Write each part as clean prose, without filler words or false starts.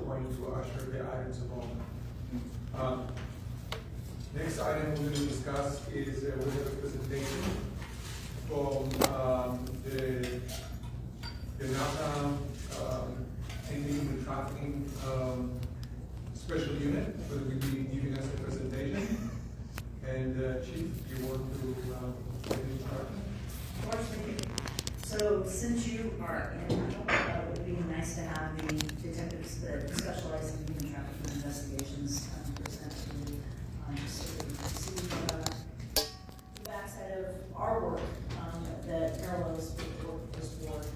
going to usher the items along. Next item we're going to discuss is we have a presentation from the Napa anti-human trafficking special unit, who will be giving us a presentation. And Chief, you want to get in charge? Of course, thank you. So since you are in Napa, it would be nice to have the detectives that specialize in human trafficking investigations present to you, just so that you can see the backside of our work that parallels with the work of this board.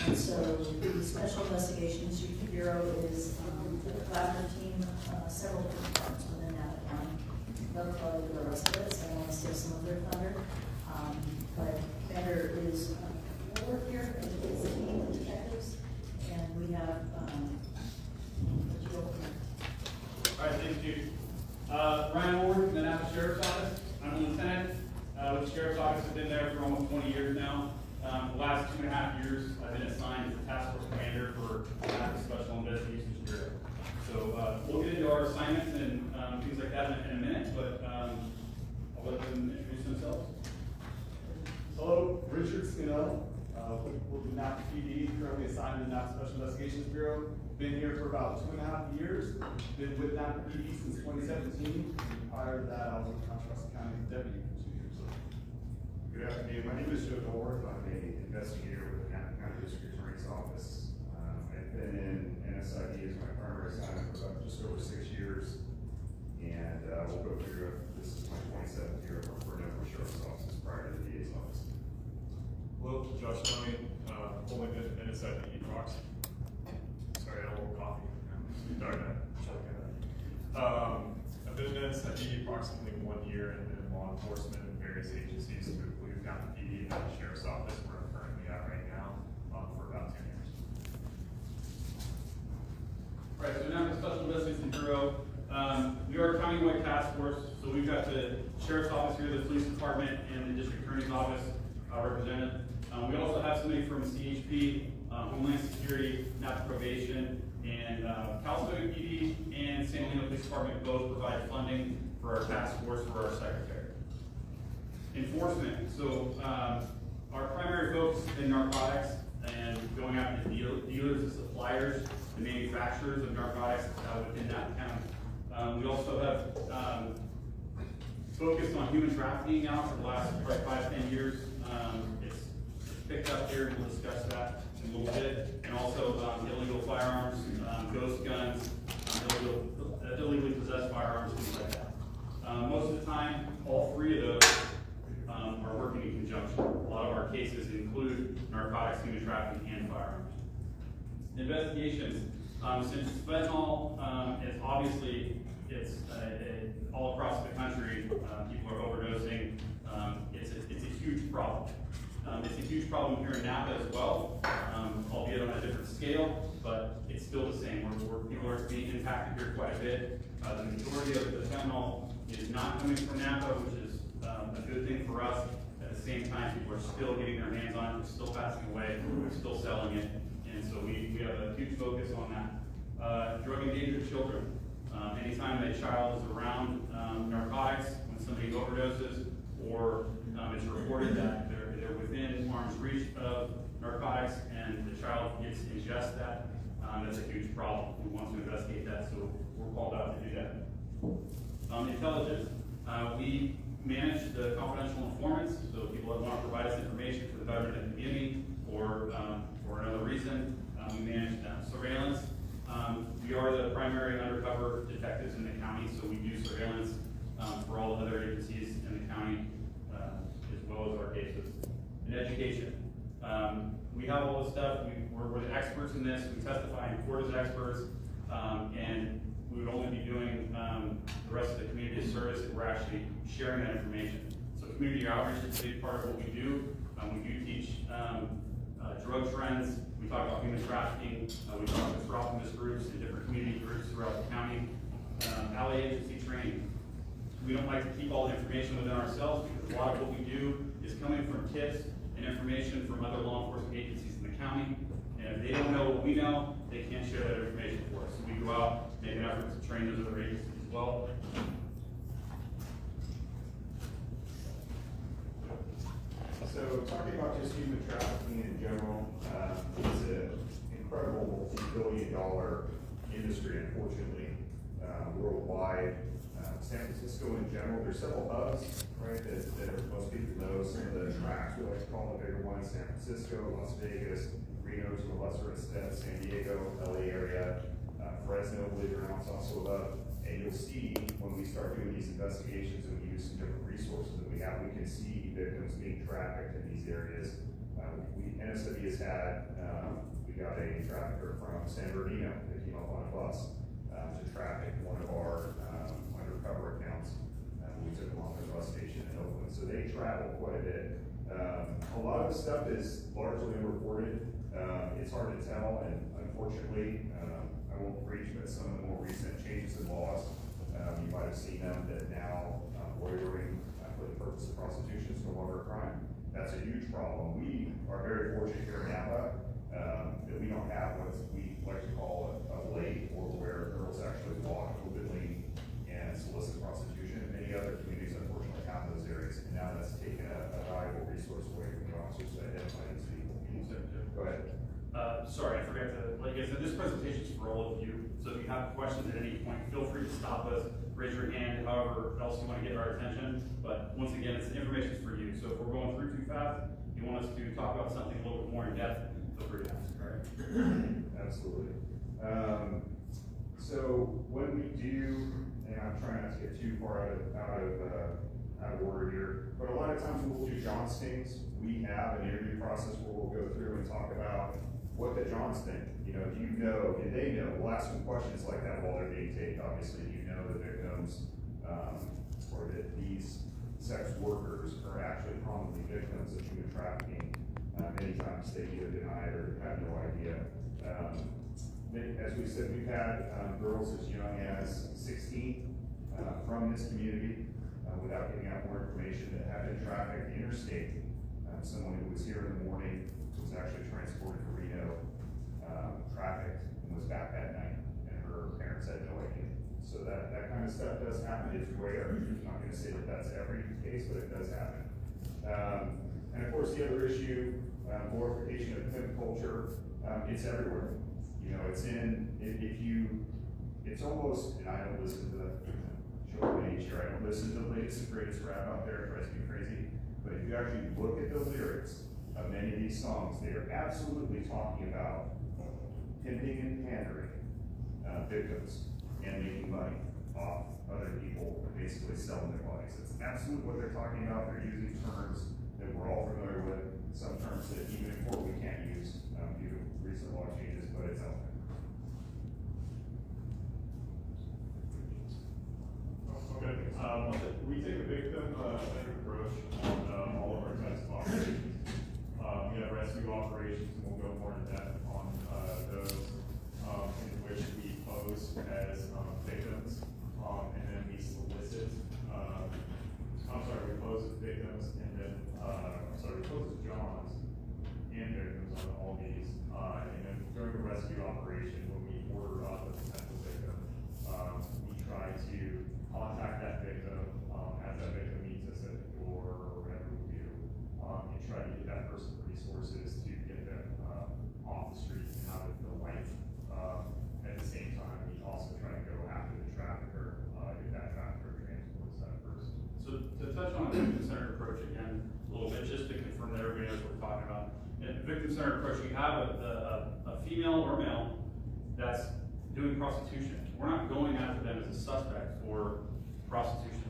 And so the Special Investigations Bureau is a collaborative team, several different departments within Napa County. They'll tell you the rest of it, so I don't want to steal some of their thunder. But Commander is Ward here, and is the team of detectives, and we have All right, thank you. Ryan Ward from the Napa Sheriff's Office. I'm a lieutenant with the Sheriff's Office. I've been there for almost 20 years now. The last 2.5 years, I've been assigned as the Task Force Commander for the Napa Special Investigations Bureau. So we'll get into our assignments and things like that in a minute, but I'll let them introduce themselves. Hello, Richard Scannell, with the Napa PD, currently assigned to the Napa Special Investigations Bureau. Been here for about 2.5 years. Been with Napa PD since 2017. Prior to that, I was with Contrast County Deputy for 2 years. Good afternoon. My name is Joe Dorworth. I'm an investigator with the Napa County District Attorney's Office. I've been in NSID as my primary assignment for about just over 6 years. And we'll go through, this is my 27th year of work for a number of sheriff's offices prior to the DA's office. Hello, Josh Tony, only been in NSID proxy. Sorry, I had a little coffee. Sorry, I've been in NSID approximately 1 year in law enforcement and various agencies. We've got the PD and the Sheriff's Office where I'm currently at right now for about 10 years. All right, so now the Special Investigations Bureau. We are a countywide task force, so we've got the Sheriff's Office here, the Police Department, and the District Attorney's Office represented. We also have somebody from CHP, Homeland Security, Napa Probation, and Calistoga PD and San Leandro Police Department both provide funding for our task force for our secretary. Enforcement. So our primary focus is in narcotics and going after dealers and suppliers, the manufacturers of narcotics within Napa County. We also have focused on human trafficking now for the last probably 5-10 years. It's picked up here, and we'll discuss that in a little bit. And also illegal firearms, ghost guns, illegally possessed firearms, things like that. Most of the time, all three of those are working in conjunction. A lot of our cases include narcotics, human trafficking, and firearms. Investigations. Since fentanyl is obviously, it's all across the country, people are overdosing. It's a huge problem. It's a huge problem here in Napa as well, albeit on a different scale, but it's still the same. People are being impacted here quite a bit. The majority of the fentanyl is not coming from Napa, which is a good thing for us. At the same time, people are still getting their hands on it, we're still passing away, we're still selling it, and so we have a huge focus on that. Drug endangered children. Anytime a child is around narcotics, when somebody overdoses, or it's reported that they're within arm's reach of narcotics and the child gets to ingest that, that's a huge problem. We want to investigate that, so we're called out to do that. Intelligence. We manage the confidential informants, so people that want to provide us information for the betterment of the community or for another reason, we manage them. Surveillance. We are the primary undercover detectives in the county, so we do surveillance for all the other agencies in the county, as well as our cases. And education. We have all this stuff. We're the experts in this. We testify in court as experts, and we would only be doing the rest of the community service if we're actually sharing that information. So community outreach is a big part of what we do. We do teach drug trends. We talk about human trafficking. We talk with optimist groups and different community groups throughout the county. Alley agency training. We don't like to keep all the information within ourselves because a lot of what we do is coming from tips and information from other law enforcement agencies in the county. And if they don't know what we know, they can't share that information for us. So we go out, make an effort to train those other agencies as well. So talking about just human trafficking in general, it's an incredible multi-billion-dollar industry, unfortunately, worldwide. San Francisco in general, there's several hubs, right, that most people know. Some of the tracks, we like to call the bigger ones: San Francisco, Las Vegas, Reno to a lesser extent, San Diego, LA area, Fresno, believe it or not, it's also a hub. And you'll see when we start doing these investigations and we use some different resources that we have, we can see victims being trafficked in these areas. NSW has had, we got a trafficker from San Bernardino that came up on a bus to traffic one of our undercover accounts. We took them off the bus station in Oakland, so they travel quite a bit. A lot of the stuff is largely unreported. It's hard to tell, and unfortunately, I won't preach, but some of the more recent changes in laws, you might have seen them, that now loitering for the purpose of prostitution is no longer a crime. That's a huge problem. We are very fortunate here in Napa that we don't have what we like to call a lake, or where girls actually walk openly and solicit prostitution. Many other communities unfortunately have those areas, and now that's taken a valuable resource away from the officers to identify these people. Go ahead. Sorry, I forgot to let you guys know, this presentation is for all of you. So if you have questions at any point, feel free to stop us, raise your hand, however else you want to get our attention. But once again, it's information for you. So if we're going through too fast, you want us to talk about something a little bit more in depth, feel free to ask, all right? Absolutely. So when we do, and I'm trying not to get too far out of order here, but a lot of times we'll do Johns things. We have an interview process where we'll go through and talk about what the Johns think. You know, do you know, and they know, we'll ask them questions like that while they're being taped. Obviously, do you know the victims, or that these sex workers are actually probably victims of human trafficking? Many times they either deny it or have no idea. As we said, we've had girls as young as 16 from this community, without giving out more information, that have been trafficked interstate. Someone who was here in the morning was actually transported to Reno, trafficked, and was back that night, and her parents had no idea. So that kind of stuff does happen. It's rare. I'm not going to say that that's every case, but it does happen. And of course, the other issue, glorification of pimp culture, it's everywhere. You know, it's almost, and I don't listen to the show of age here, I don't listen to the latest and greatest rap out there, it drives me crazy. But if you actually look at the lyrics of many of these songs, they are absolutely talking about pimping and pandering victims and making money off other people, basically selling their bodies. It's absolutely what they're talking about. They're using terms that we're all familiar with, some terms that even in court we can't use due to recent law changes, but it's out there. Okay, we take a victim-centered approach on all of our types of operations. We have rescue operations, and we'll go more in depth on those, in which we pose as victims, and then we solicit. We pose as victims, and then we pose as Johns and victims on all these. And then during the rescue operation, when we order up a potential victim, we try to contact that victim as that victim meets us at the door or whatever we do, and try to get that person resources to get them off the street and out of the life. At the same time, we also try to go after the trafficker, if that trafficker transports that person. So to touch on the victim-centered approach again a little bit, just to confirm that everybody knows what we're talking about. In a victim-centered approach, you have a female or male that's doing prostitution. We're not going after them as a suspect for prostitution.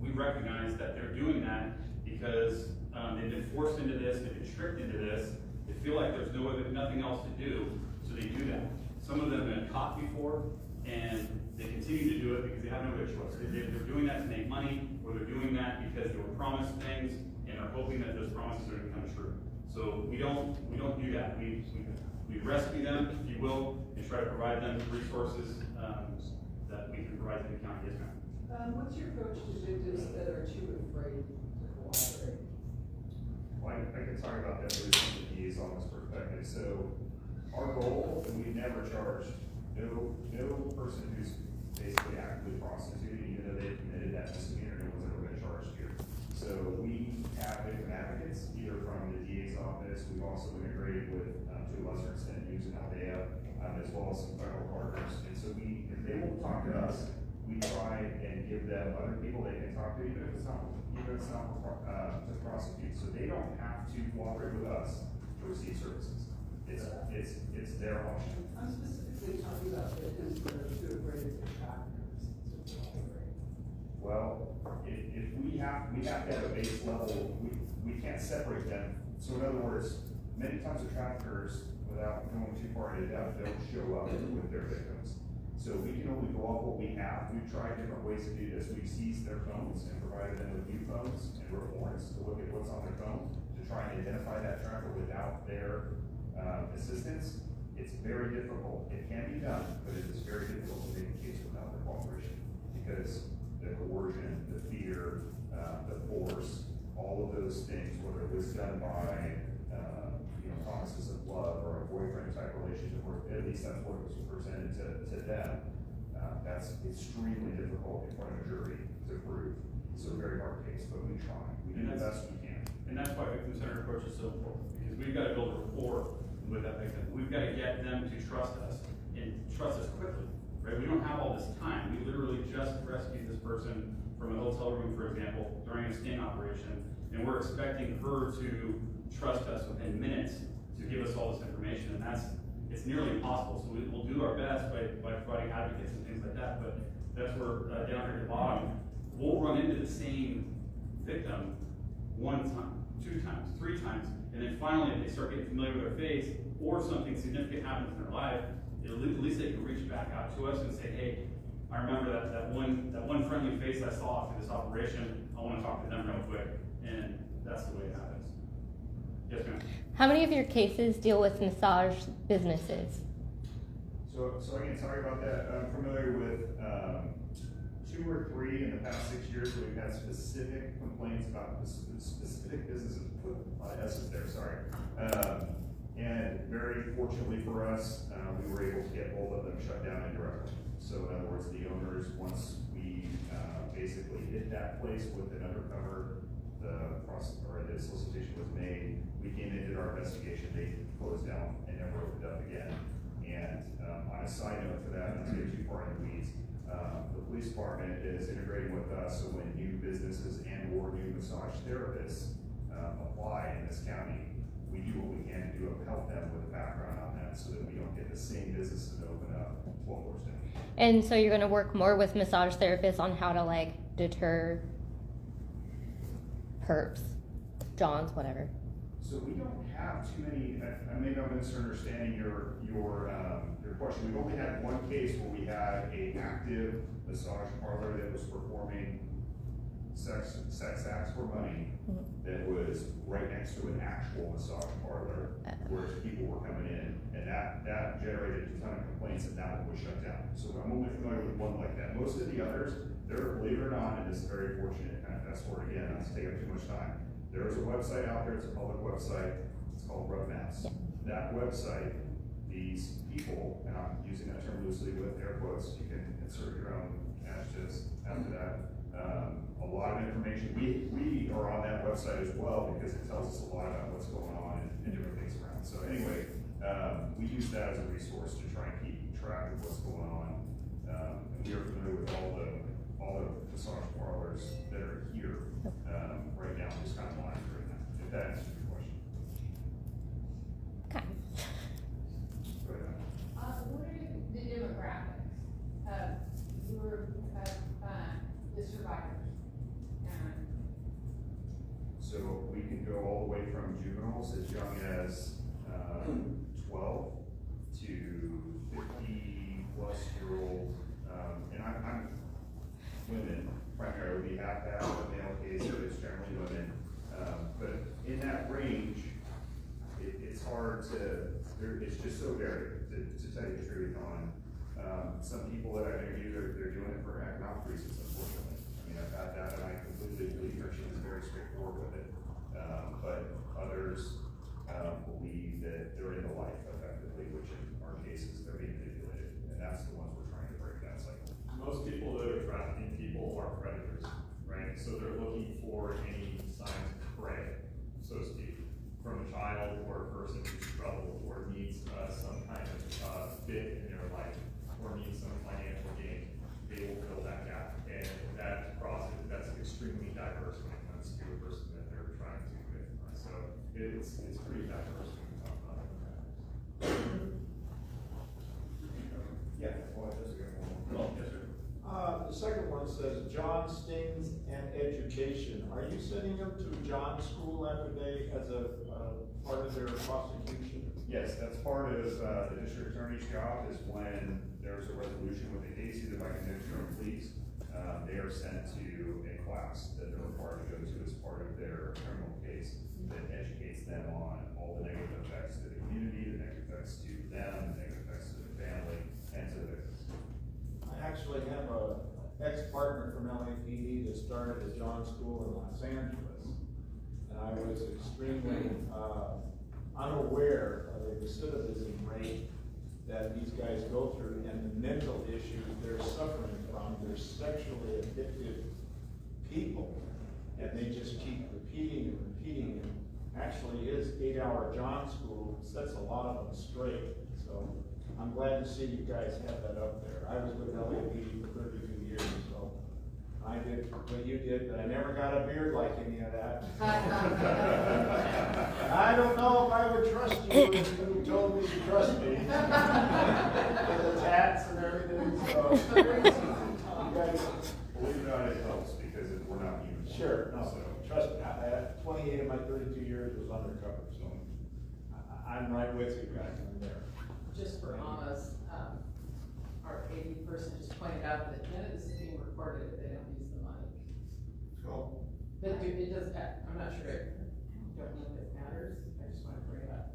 We recognize that they're doing that because they've been forced into this, they've been tricked into this, they feel like there's nothing else to do, so they do that. Some of them have been caught before, and they continue to do it because they have no other choice. They're doing that to make money, or they're doing that because they were promised things and are hoping that those promises are going to come true. So we don't do that. We rescue them, if you will, and try to provide them resources that we can provide to the county. Yes, ma'am. What's your approach to victims that are too afraid to cooperate? Well, I can talk about that really from the liaison's perspective. So our goal, and we've never charged no person who's basically actively prostituting, even though they committed that misdemeanor, no one's ever been charged here. So we have different advocates, either from the DA's office, we've also integrated with, to a lesser extent, using Aldea, as well as some federal partners. And so if they won't talk to us, we try and give them other people they can talk to, even if it's not to prosecute. So they don't have to cooperate with us to receive services. It's their option. I'm specifically talking about victims that are too afraid to traffickers to cooperate. Well, if we have to have a base level, we can't separate them. So in other words, many times the traffickers, without going too far into depth, don't show up with their victims. So we can only go off what we have. We've tried different ways to do this. We've seized their phones and provided them with new phones and wrote warrants to look at what's on their phone to try and identify that trafficker without their assistance. It's very difficult. It can be done, but it is very difficult to make a case without their cooperation because the coercion, the fear, the force, all of those things, whether it was done by promises of love or a boyfriend type relationship, or at least that's what was presented to them. That's extremely difficult in front of a jury to prove. So very hard case, but we try. We do the best we can. And that's why victim-centered approach is so important, because we've got to build a rapport with that victim. We've got to get them to trust us and trust us quickly, right? We don't have all this time. We literally just rescued this person from a hotel room, for example, during a sting operation, and we're expecting her to trust us within minutes to give us all this information, and it's nearly impossible. So we'll do our best by providing advocates and things like that, but that's where, down here at the bottom, we'll run into the same victim one time, 2 times, 3 times, and then finally if they start getting familiar with their face, or something significant happens in their life, at least they can reach back out to us and say, hey, I remember that one friendly face I saw after this operation, I want to talk to them real quick, and that's the way it happens. Yes, ma'am. How many of your cases deal with massage businesses? So again, sorry about that. I'm familiar with 2 or 3 in the past 6 years where we've had specific complaints about specific businesses. Put a lot of S's there, sorry. And very fortunately for us, we were able to get both of them shut down indirectly. So in other words, the owners, once we basically hit that place with an undercover, the solicitation was made, we came in, did our investigation, they closed down and never opened up again. And on a side note to that, not to get too far in the weeds, the police department is integrating with us, so when new businesses and or new massage therapists apply in this county, we do what we can to do to help them with a background on that so that we don't get the same businesses that open up 12 doors down. And so you're going to work more with massage therapists on how to like deter perps, Johns, whatever. So we don't have too many. Maybe I'm misunderstanding your question. We've only had one case where we had an active massage parlor that was performing sex acts for money that was right next to an actual massage parlor where people were coming in, and that generated a ton of complaints, and that one was shut down. So I'm only familiar with one like that. Most of the others, believe it or not, and this is very fortunate, kind of fast forward again, not to take up too much time. There is a website out there, it's a public website, it's called Roadmaps. Yeah. That website, these people, and I'm using that term loosely with air quotes, you can insert your own adjectives after that. A lot of information, we are on that website as well because it tells us a lot about what's going on and different things around. So anyway, we use that as a resource to try and keep track of what's going on. And we are familiar with all the massage parlors that are here right now, just kind of monitoring that, if that answers your question. Okay. Go ahead. What are the demographics of the survivors? So we can go all the way from juveniles as young as 12 to 50-plus-year-old, and I'm women primarily. We have to have a male case, so it's generally women. But in that range, it's hard to, it's just so varied to tell you the truth on. Some people that I've interviewed, they're doing it for economic reasons, unfortunately. I mean, I've had that, and I completely believe her. She was very straightforward with it. But others believe that they're in the life effectively, which in our cases, they're being manipulated. And that's fit in their life or need some financial gain, they will fill that gap. And that process, that's extremely diverse when it comes to a person that they're trying to with. So it's pretty diverse when we talk about it. Yeah, well, that's a good one. Oh, yes, sir. The second one says John Stings and Education. Are you sending them to John School after they, as a part of their prosecution? Yes, that's part of the district attorney's job is when there's a resolution with the case, either by conviction or pleas, they are sent to a class that they're required to go to as part of their criminal case that educates them on all the negative effects to the community, the negative effects to them, the negative effects to the family, and to the victims. I actually have a ex-partner from LAPD that started at John School in Los Angeles. And I was extremely, unaware of the recidivism rate that these guys go through and the mental issues they're suffering from. They're sexually addicted people, and they just keep repeating and repeating. And actually, his 8-hour John School sets a lot of them straight. So I'm glad to see you guys have that up there. I was with LAPD for 32 years, so I did what you did, but I never got a beard like any of that. I don't know if I would trust you if you told me to trust me. With the tats and everything, so. You guys, Believe it or not, it helps because we're not human. sure, no, So, trust me, 28 of my 32 years was undercover, so I'm right with you guys, I'm there. Just for honest, our AD person just pointed out that none of this is being recorded if they don't use the mic. Cool. But it does, I'm not sure, don't know if it matters, I just wanna bring it up.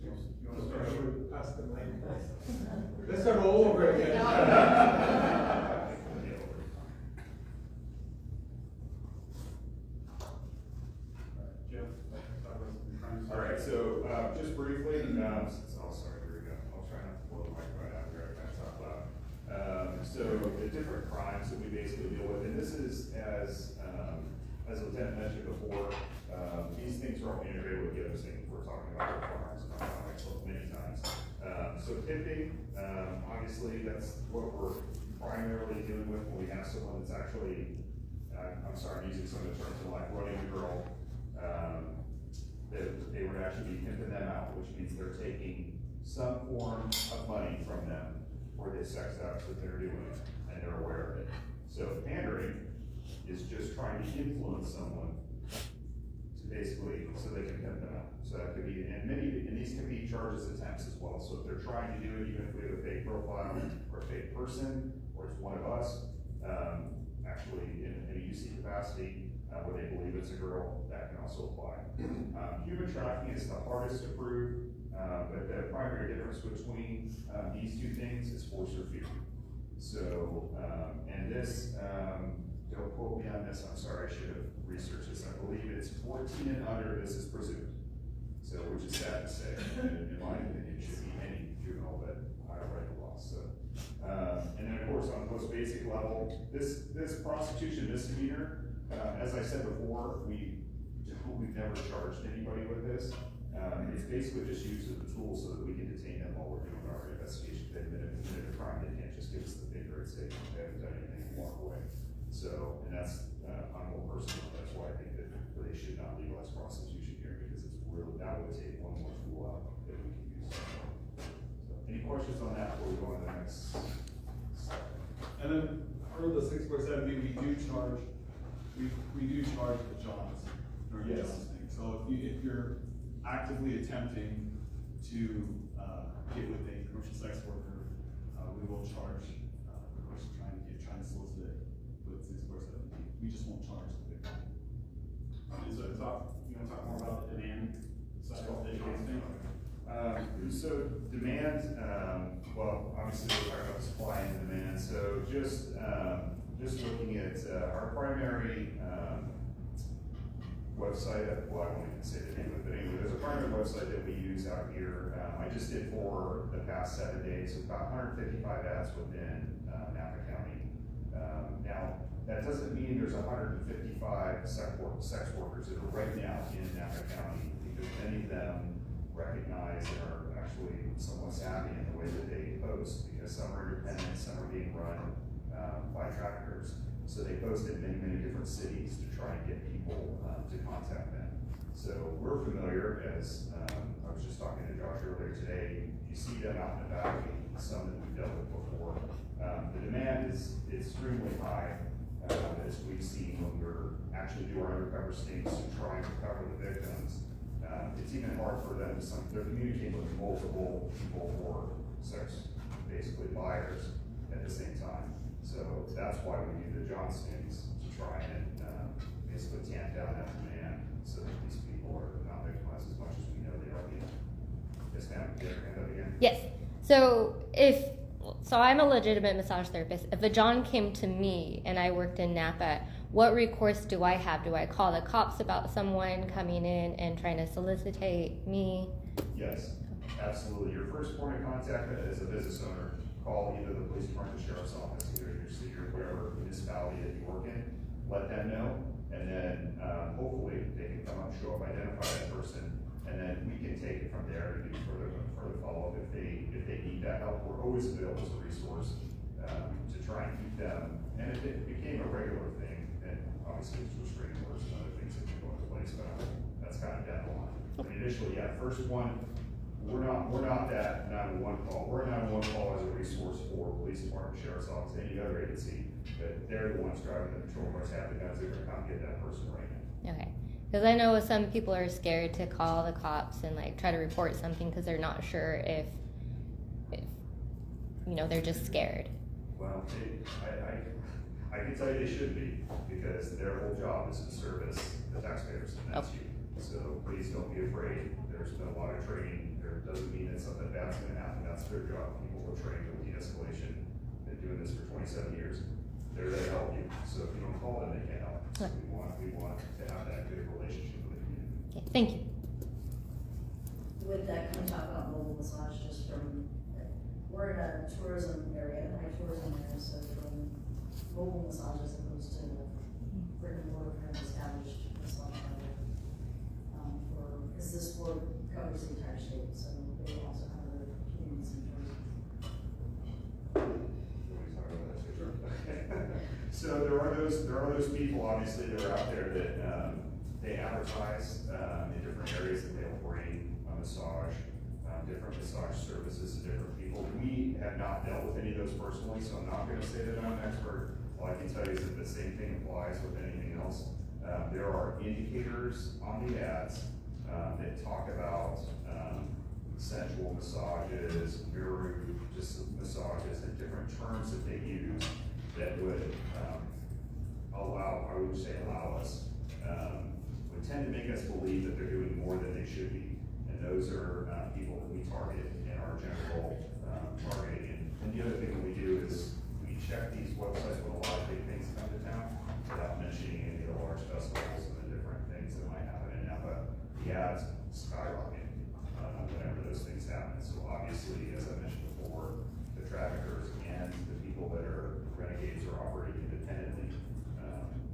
You want to start? Pass the mic. Let's start all over again. Jeff? All right, so, just briefly, sorry, here we go. I'll try not to blow the mic right out here, I kind of talk loud. So the different crimes that we basically deal with, and this is as Lieutenant mentioned before, these things are all integrated with the other things we're talking about, firearms and narcotics many times. So tipping, obviously that's what we're primarily dealing with when we have someone that's actually, I'm sorry, I'm using some of the terms of like running a girl, they would actually be pimping them out, which means they're taking some form of money from them for the sex acts that they're doing, and they're aware of it. So pandering is just trying to influence someone to basically, so they can pimp them out. So that could be, and these can be charges attempts as well. So if they're trying to do it, even if we have a fake profile or a fake person, or it's one of us, actually in a UC capacity, where they believe it's a girl, that can also apply. Human trafficking is the hardest to prove, but the primary difference between these two things is force or fear. So, and this, don't quote me on this, I'm sorry, I should have researched this. I believe it's 14 and under, this is presumed. So, which is sad to say, in my opinion, it should be any juvenile, but I write the law, so. And then of course, on the most basic level, this prostitution misdemeanor, as I said before, we've never charged anybody with this. It's basically just used as a tool so that we can detain them while we're doing our investigation. They admit a crime, they can't just give us the finger and say they haven't done anything and walk away. So, and that's, I'm more personal, that's why I think that they should not legalize prostitution here, because it's really, that would take one more tool out that we can use. So, any questions on that before we go on to the next slide? And then for the 647B, we do charge the Johns during the Yes. Johns thing. So if you're actively attempting to get with a commercial sex worker, we will charge the person trying to solicit it with 647B. We just won't charge the victim. So you want to talk more about the demand side of the case thing? So demand, well, obviously we're talking about supply and demand. So just looking at our primary website, well, I won't even say the name of it, but anyway, there's a primary website that we use out here. I just did for the past 7 days, about 155 ads within Napa County. Now, that doesn't mean there's 155 sex workers that are right now in Napa County, because many of them recognize and are actually somewhat savvy in the way that they post, because some are independent, some are being run by traffickers. So they post in many, many different cities to try and get people to contact them. So we're familiar, as I was just talking to Josh earlier today, you see them out and about, some that we've dealt with before. The demand is extremely high, as we've seen when we're actually do our undercover stints to try and recover the victims. It's even hard for them they're communicating with multiple people for sex, basically buyers at the same time. So that's why we do the John stings, to try and basically tamp down that demand so that these people are not victimized as much as we know they are being. Yes, ma'am, get your hand up again. Yes. So I'm a legitimate massage therapist. If a John came to me and I worked in Napa, what recourse do I have? Do I call the cops about someone coming in and trying to solicitate me? Yes, absolutely. Your first point of contact as a business owner, call either the police department, the sheriff's office, either your city or whatever municipality that you work in, let them know, and then hopefully they can come up, show up, identify that person, and then we can take it from there to do further follow-up if they need that help. We're always available as a resource to try and keep them. And if it became a regular thing, then obviously it's restraining orders and other things that can go into place, but that's kind of down the line. But initially, yeah, first one, we're not that 911 call. We're a 911 call as a resource for police department, sheriff's office, any other agency, but they're the ones driving the patrol cars, have the guns, they're gonna come get that person right now. Okay. Because I know some people are scared to call the cops and like try to report something because they're not sure if they're just scared. Well, I can tell you they should be, because their whole job is to service the taxpayers, and that's you. So please don't be afraid. There's been a lot of training. There doesn't mean that something bad's gonna happen. That's their job. People are trained with de-escalation. Been doing this for 27 years. They're there to help you. So if you don't call them, they can't help. So we want to have that good relationship with the community. Okay, thank you. With that, can we talk about mobile massage just from, we're in a tourism area, high tourism area, so from mobile massage as opposed to brick and mortar kind of established massage parlor. Because this board covers the entire state, so they also have other communities in tourism. So there are those people, obviously, that are out there that they advertise in different areas that they'll bring a massage, different massage services to different people. We have not dealt with any of those personally, so I'm not going to say that I'm an expert. All I can tell you is that the same thing applies with anything else. There are indicators on the ads that talk about sensual massages, guru massages, and different terms that they use that would allow us, would tend to make us believe that they're doing more than they should be. And those are people that we target in our general targeting. And the other thing that we do is we check these websites when a lot of big things come to town, without mentioning any of the large festivals and the different things that might happen in Napa. The ads skyrocket whenever those things happen. So obviously, as I mentioned before, the traffickers and the people that are renegades or operating independently,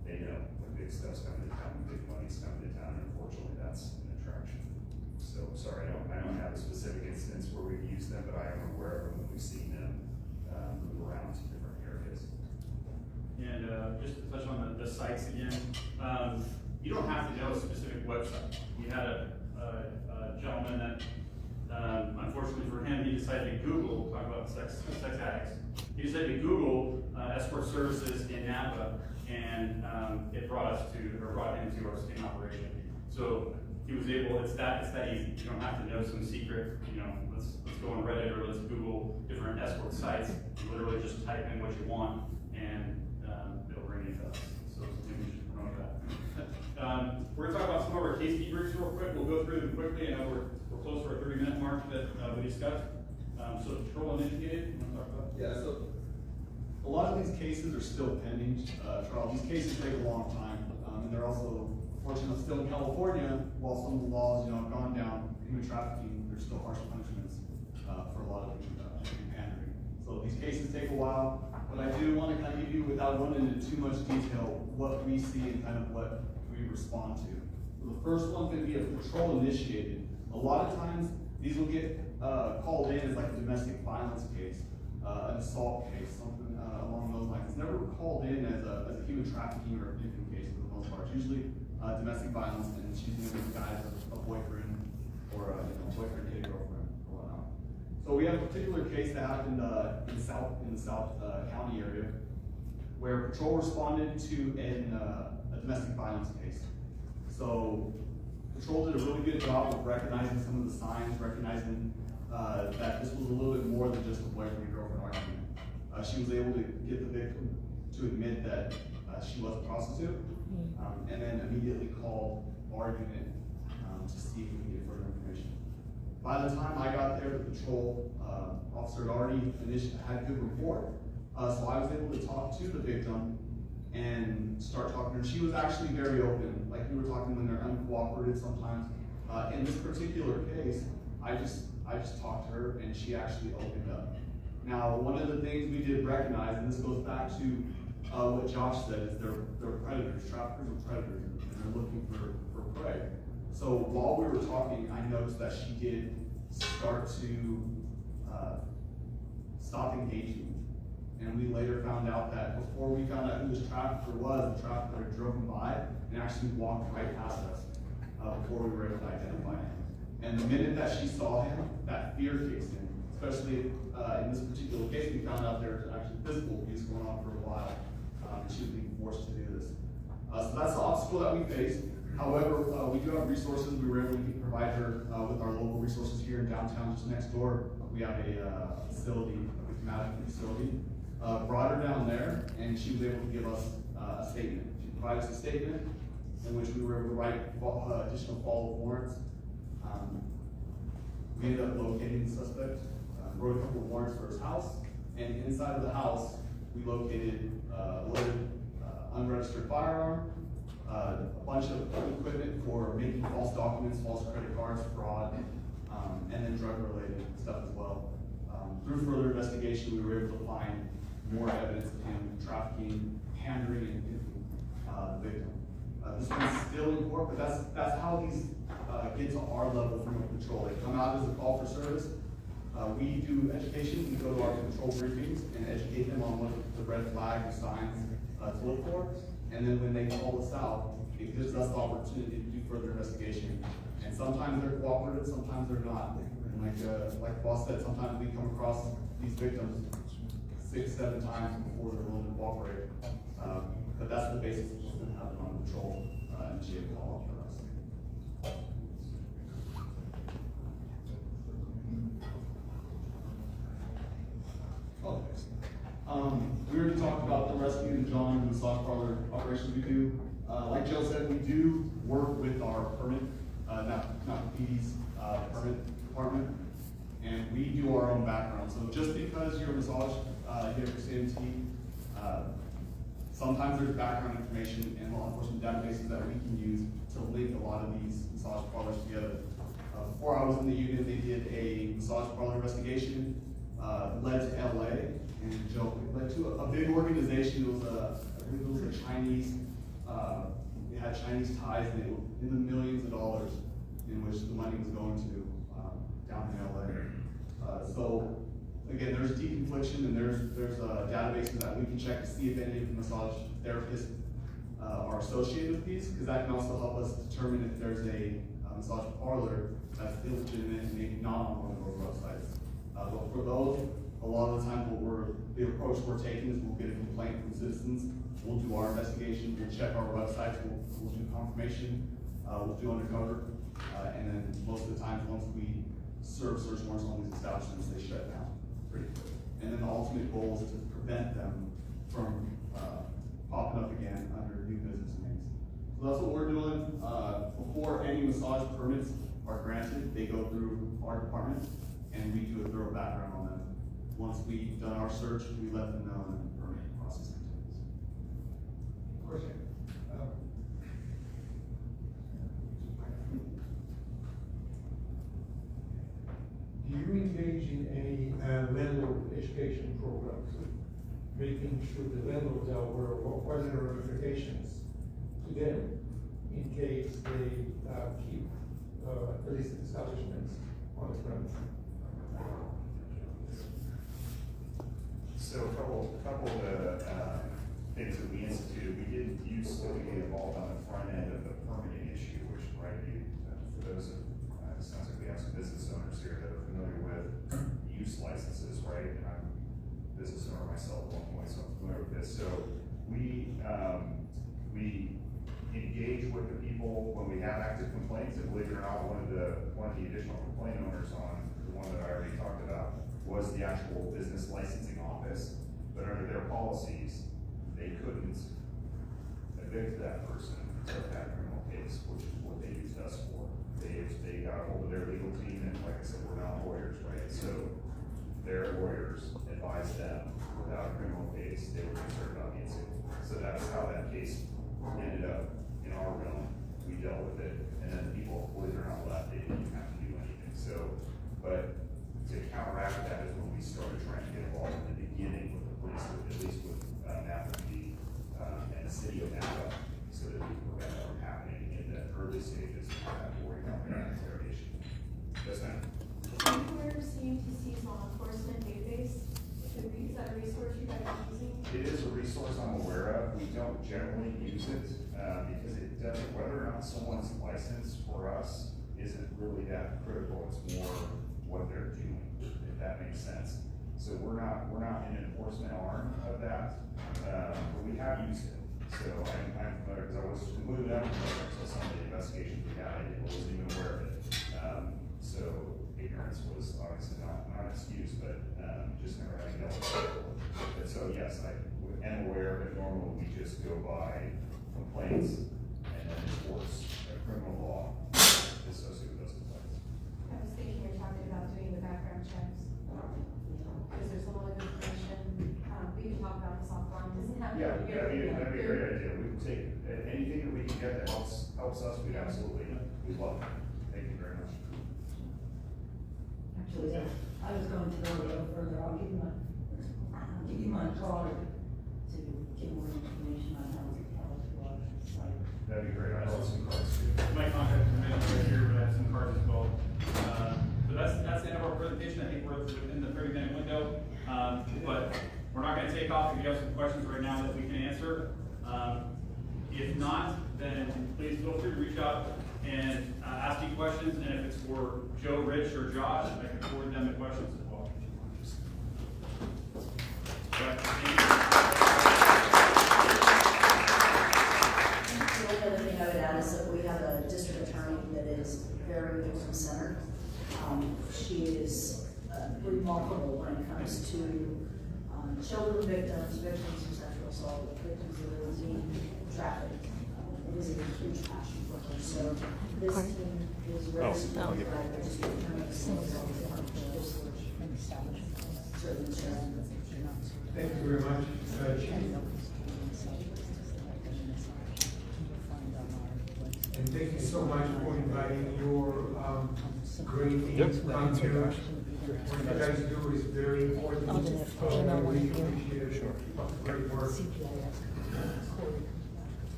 they know when big stuff's coming to town, big money's coming to town, and unfortunately that's an attraction. So sorry, I don't have a specific instance where we've used them, but I am aware of them, we've seen them move around to different areas. And just to touch on the sites again, you don't have to know a specific website. We had a gentleman that, unfortunately for him, he decided to Google, talk about sex addicts, he decided to Google escort services in Napa, and it brought him to our sting operation. So he was able, it's that easy. You don't have to know some secret, let's go on Reddit or let's Google different escort sites. You literally just type in what you want, and it'll bring you to us. So maybe we should promote that. We're gonna talk about some of our case debriefs real quick. We'll go through them quickly. I know we're close to our 30-minute mark that we discussed. So patrol initiated, you wanna talk about? Yeah, so a lot of these cases are still pending, Charles. These cases take a long time, and they're also, fortunately, still in California. While some of the laws, have gone down, human trafficking, there's still harsh punishments for a lot of pandering. So these cases take a while, but I do want to kind of give you, without going into too much detail, what we see and kind of what we respond to. So the first one's going to be a patrol initiated. A lot of times, these will get called in as like a domestic violence case, an assault case, something along those lines. It's never called in as a human trafficking or abusing case for the most part. It's usually domestic violence, and she's using the guise of a boyfriend or boyfriend dating girlfriend or whatnot. So we have a particular case that happened in the South County area, where patrol responded to a domestic violence case. So patrol did a really good job of recognizing some of the signs, recognizing that this was a little bit more than just a boyfriend and girlfriend argument. She was able to get the victim to admit that she was a prostitute, and then immediately called our unit to see if we could get further information. By the time I got there, the patrol officer had already had good rapport, so I was able to talk to the victim and start talking to her. She was actually very open, like we were talking when they're uncooperative sometimes. In this particular case, I just talked to her and she actually opened up. Now, one of the things we did recognize, and this goes back to what Josh said, is they're predators. Traffickers are predators, and they're looking for prey. So while we were talking, I noticed that she did start to stop engaging. And we later found out that before we found out who this trafficker was, the trafficker had driven by and actually walked right past us before we were able to identify him. And the minute that she saw him, that fear kicks in. Especially in this particular case, we found out there was actually physical abuse going on for a while. And she was being forced to do this. So that's the obstacle that we faced. However, we do have resources. We were able to provide her with our local resources here in downtown, just next door. We have a facility, a victim facility. Brought her down there, and she was able to give us a statement. She provided us a statement in which we were able to write additional follow-up warrants. We ended up locating the suspect, wrote a couple of warrants for his house, and inside of the house, we located a loaded unregistered firearm, a bunch of equipment for making false documents, false credit cards, fraud, and then drug-related stuff as well. Through further investigation, we were able to find more evidence of him trafficking, pandering, and pimping the victim. This one's still in court, but that's how these get to our level from a patrol. They come out as a call for service. We do education. We go to our patrol briefings and educate them on what the red flag or signs to look for. And then when they call us out, it gives us the opportunity to do further investigation. And sometimes they're cooperative, sometimes they're not. And like the boss said, sometimes we come across these victims 6-7 times before they're willing to cooperate. But that's the basis of what's going to happen on patrol, initiate a call out for us. We already talked about the rescue and John and the massage parlor operations we do. Like Joe said, we do work with our permit, not PD's permit department, and we do our own background. So just because you're a massage here for CMT, sometimes there's background information and law enforcement databases that we can use to link a lot of these massage parlors together. Before I was in the unit, they did a massage parlor investigation, led to LA, and Joe, it led to a big organization. It was I believe it was a Chinese, it had Chinese ties, and it was in the millions of dollars in which the money was going to down in LA. So again, there's deconfliction, and there's databases that we can check to see if any of the massage therapists are associated with these, because that can also help us determine if there's a massage parlor that's illegitimate and maybe not on one of those websites. But for those, a lot of the time the approach we're taking is we'll get a complaint from citizens, we'll do our investigation, we'll check our websites, we'll do confirmation, we'll do undercover, and then most of the times once we serve search warrants on these establishments, they shut down pretty quick. And then the ultimate goal is to prevent them from popping up again under new business names. So that's what we're doing. Before any massage permits are granted, they go through our department, and we do a thorough background on them. Once we've done our search, we let them know, and the permit process continues. Question. Do you engage in any landlord education programs, making sure the landlords are aware of what are the ramifications to them in case they keep illicit establishments on the premise? So a couple of the things that we instituted, we didn't used to get involved on the front end of the permitting issue, which, right, for those of, it sounds like we have some business owners here that are familiar with use licenses, right? And I'm a business owner myself at one point, so I'm familiar with this. So we engage with the people when we have active complaints, and believe it or not, one of the additional complaint owners on the one that I already talked about was the actual business licensing office, but under their policies, they couldn't evict that person of that criminal case, which is what they used us for. They got a hold of their legal team, and like I said, we're not lawyers, right? So their lawyers advised them without a criminal case, they were concerned about being sued. So that's how that case ended up in our realm. We dealt with it, and then the people, believe it or not, left. They didn't have to do anything. So, but to counteract that is when we started trying to get involved in the beginning with the police, at least with Napa and the city of Napa, so that we can prevent that from happening in the early stages of that worrying about that interrogation. Yes, ma'am. Anywhere CMTC's law enforcement database, is that a resource you guys are using? It is a resource I'm aware of. We don't generally use it because it doesn't, whether or not someone's license for us isn't really that critical. It's more what they're doing, if that makes sense. So we're not an enforcement arm of that, but we have used it. So I'm familiar, because I was completely unfamiliar until some of the investigations we had. I wasn't even aware of it. So ignorance was obviously not an excuse, but just never having dealt with it. But so yes, I am aware of it. Normally we just go by complaints and then enforce a criminal law associated with those complaints. I was thinking you're talking about doing the background checks. Because there's a lot of information, we can talk about this offline, doesn't have. Yeah, that'd be a great idea. We would take anything that we can get that helps us, we'd absolutely, we'd love it. Thank you very much. Actually, I was going to go a little further, I'll give you my card to get more information on how to site. That'd be great. I love some cards too. My contact information right here, but I have some cards as well. So that's the end of our presentation. I think we're within the 30-minute window. But we're not gonna take off. If you have some questions right now that we can answer. If not, then please feel free to reach out and ask me questions. And if it's for Joe, Rich, or Josh, I can forward them the questions as well. The only other thing I would add is that we have a district attorney that is very victim-centered. She is remarkable when it comes to children victims, victims of sexual assault, victims of routine traffic. It is a huge passion for her. So this team is very supportive of our district attorney. Thank you very much, Chief. And thank you so much for inviting your great team to come here. What you guys do is very important. We really appreciate it. Keep up the great work.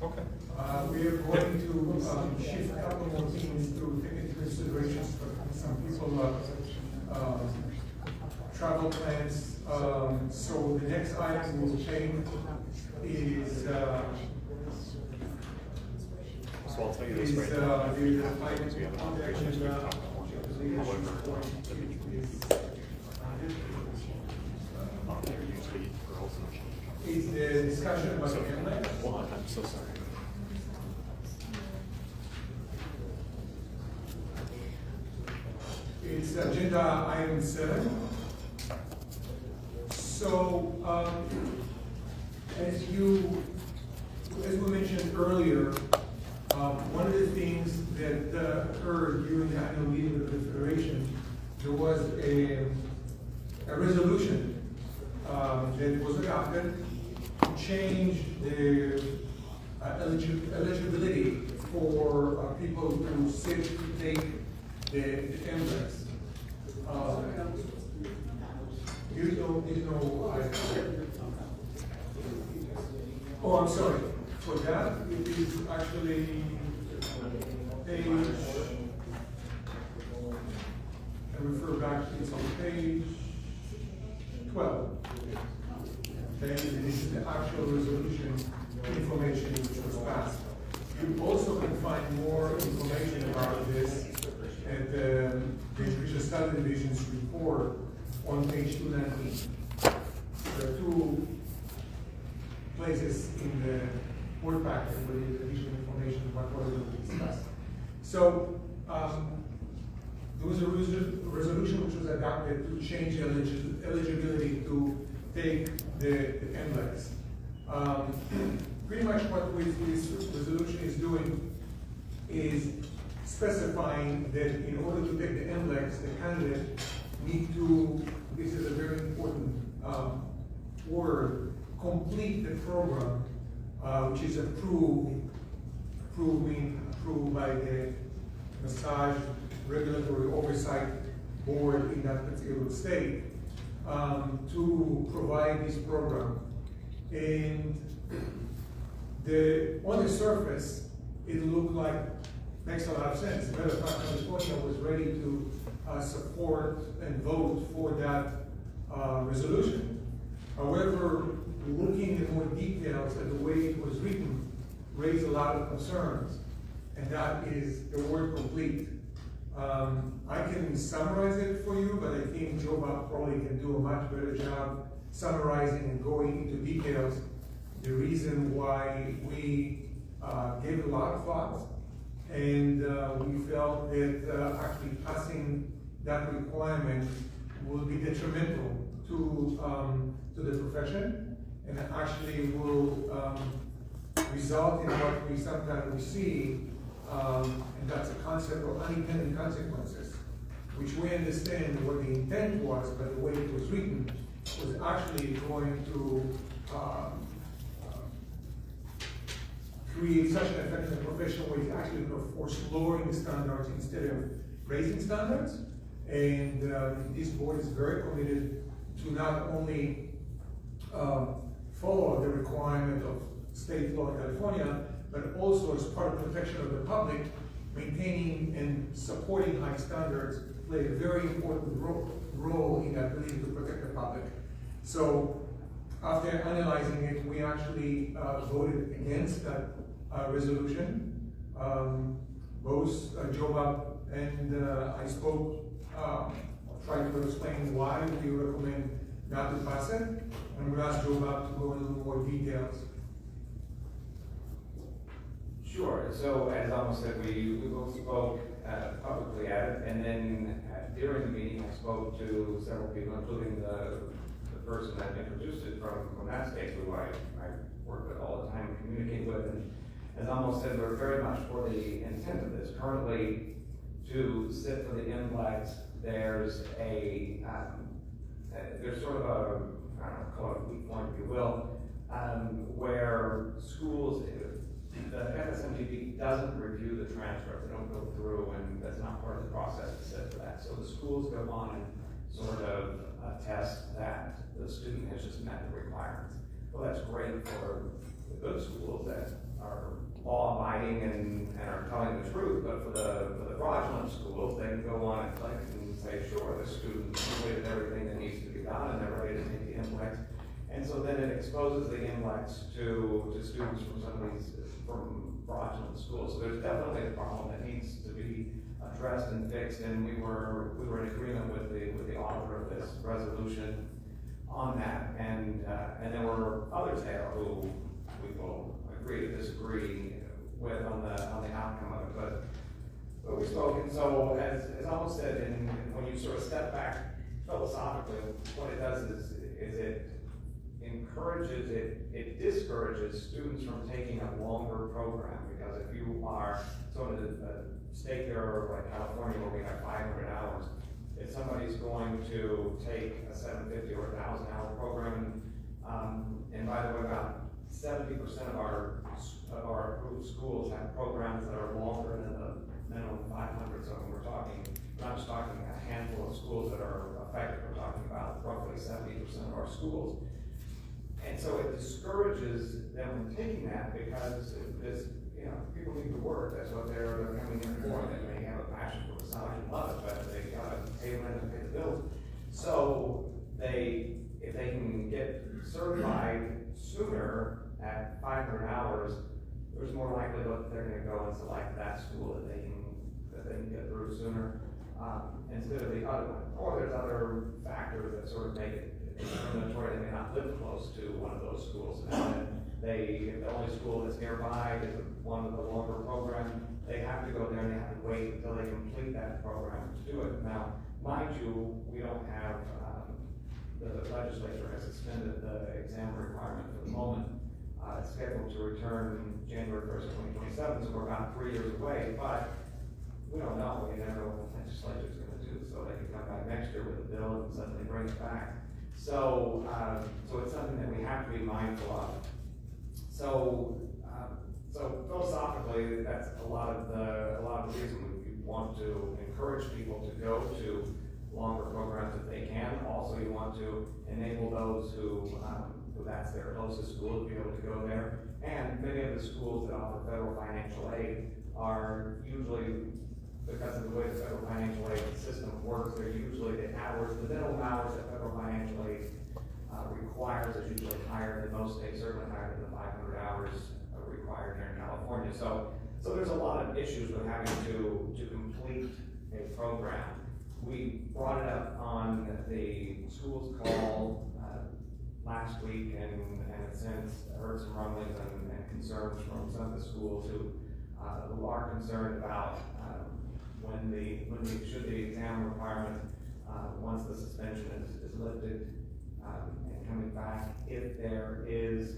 Okay. We are going to shift a couple more things to take into consideration for some people, travel plans. So the next item we'll change is, So I'll tell you this right the now. item We have an operations we talked about. They're usually girls and is the discussion about the inlet. well, I'm so sorry. It's agenda item 7. So, as we mentioned earlier, one of the things that occurred during the annual meeting of the Federation, there was a resolution that was adopted to change the eligibility for people to sit to take the MRES. There's no, oh, I'm sorry. For that, it is actually page, I refer back to it's on page 12. Okay, and this is the actual resolution information which was passed. You also can find more information about this at the Regional Study Division's report on page 219. There are two places in the board packet where you have additional information about what we will discuss. So, there was a resolution which was adopted to change the eligibility to take the NLEX. Pretty much what this resolution is doing is specifying that in order to take the NLEX, the candidate need to, this is a very important word, complete the program, which is approved by the Massage Regulatory Oversight Board in that particular state, to provide this program. And on the surface, it looked like, makes a lot of sense. Matter of fact, California was ready to support and vote for that resolution. However, looking at more details at the way it was written raised a lot of concerns, and that is the word complete. I can summarize it for you, but I think Joe Bob probably can do a much better job summarizing and going into details. The reason why we gave a lot of thought, and we felt that actually passing that requirement will be detrimental to the profession, and actually will result in what we sometimes see, and that's a concept of unintended consequences, which we understand what the intent was, but the way it was written was actually going to create such an effect in the profession where it's actually going to force lowering the standards instead of raising standards. And this board is very committed to not only follow the requirement of state law in California, but also as part of protection of the public, maintaining and supporting high standards play a very important role in that ability to protect the public. So after analyzing it, we actually voted against that resolution. Both Joe Bob and I spoke, tried to explain why we recommend not to pass it, and we asked Joe Bob to go into more details. Sure. So as Alma said, we both spoke publicly at it, and then during the meeting I spoke to several people, including the person that introduced it from that state, who I work with all the time and communicate with. And as Alma said, we're very much for the intent of this. Currently, to sit for the NLEX, there's sort of a, I don't know, call it a weak point, if you will, where schools, the FSMGP doesn't review the transcript. They don't go through, and that's not part of the process to sit for that. So the schools go on and sort of attest that the student has just met the requirements. Well, that's great for the good schools that are law-abiding and are telling the truth, but for the fraudulent schools, they can go on and click and say, sure, the student completed everything that needs to be done, and they're ready to take the NLEX. And so then it exposes the NLEX to students from some of these from fraudulent schools. So there's definitely a problem that needs to be addressed and fixed, and we were in agreement with the author of this resolution on that. And there were others there who we will agree to disagree with on the outcome of it. But we spoke, and so as Alma said, and when you sort of step back philosophically, what it does is it encourages, it discourages students from taking a longer program, because if you are, so in a state there like California where we have 500 hours, if somebody's going to take a 750 or 1,000 hour program, and by the way, about 70% of our approved schools have programs that are longer than the minimum 500. So when we're not just talking a handful of schools that are affected, we're talking about roughly 70% of our schools. And so it discourages them from taking that, because this, people need to work. That's what they're coming in for. They may have a passion for massage and love it, but they gotta pay rent and pay the bills. So if they can get certified sooner at 500 hours, there's more likelihood that they're gonna go and select that school that they can get through sooner, instead of the other one. Or there's other factors that sort of make it discriminatory. They may not live close to one of those schools. And if the only school that's nearby is one with a longer program, they have to go there and they have to wait until they complete that program to do it. Now, mind you, we don't have, the legislature has suspended the exam requirement for the moment. It's scheduled to return January 1st, 2027, so we're about 3 years away, but we don't know. We never know what the legislature is gonna do, so they can come back next year with a bill and suddenly bring it back. So it's something that we have to be mindful of. So philosophically, that's a lot of the reason we want to encourage people to go to longer programs if they can. Also, you want to enable those who that's their closest school to be able to go there. And many of the schools that offer federal financial aid are usually, because of the way the federal financial aid system works, they're usually the minimum hours that federal financial aid requires is usually higher than most states, certainly higher than the 500 hours required here in California. So there's a lot of issues with having to complete a program. We brought it up on the school's call last week, and have since heard some rumblings and concerns from some of the schools who are concerned about should the exam requirement, once the suspension is lifted, and coming back, if there's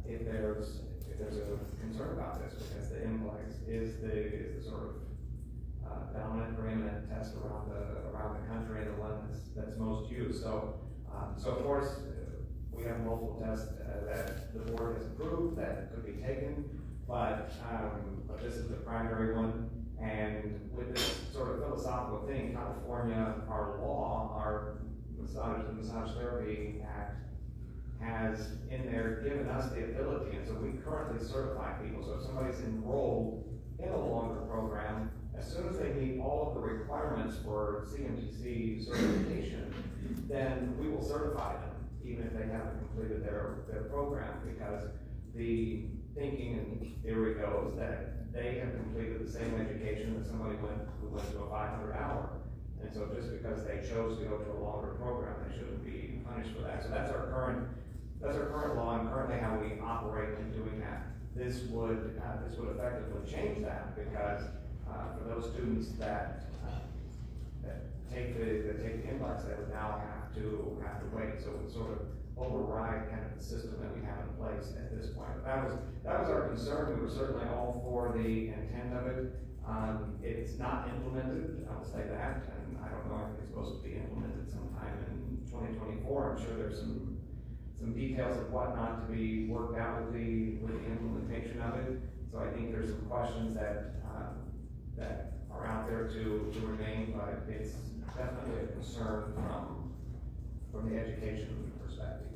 a concern about this, because the NCLEX is the sort of dominant preeminent test around the country, and the one that's most used. So of course, we have multiple tests that the board has approved that could be taken, but this is the primary one. And with this sort of philosophical thing, California, our law, our Massage Therapy Act has in there given us the ability, and so we currently certify people. So if somebody's enrolled in a longer program, as soon as they meet all of the requirements for CMTC certification, then we will certify them, even if they haven't completed their program, because the thinking and theory goes that they have completed the same education that somebody who went to a 500 hour. And so just because they chose to go to a longer program, they shouldn't be punished for that. So that's our current law, and currently how we operate in doing that. This would effectively change that, because for those students that take the index, they would now have to wait. So it would sort of override kind of the system that we have in place at this point. But that was our concern. We were certainly all for the intent of it. It's not implemented, I will say that, and I don't know if it's supposed to be implemented sometime in 2024. I'm sure there's some details of what not to be worked out with the implementation of it. So I think there's some questions that are out there to remain, but it's definitely a concern from the education perspective.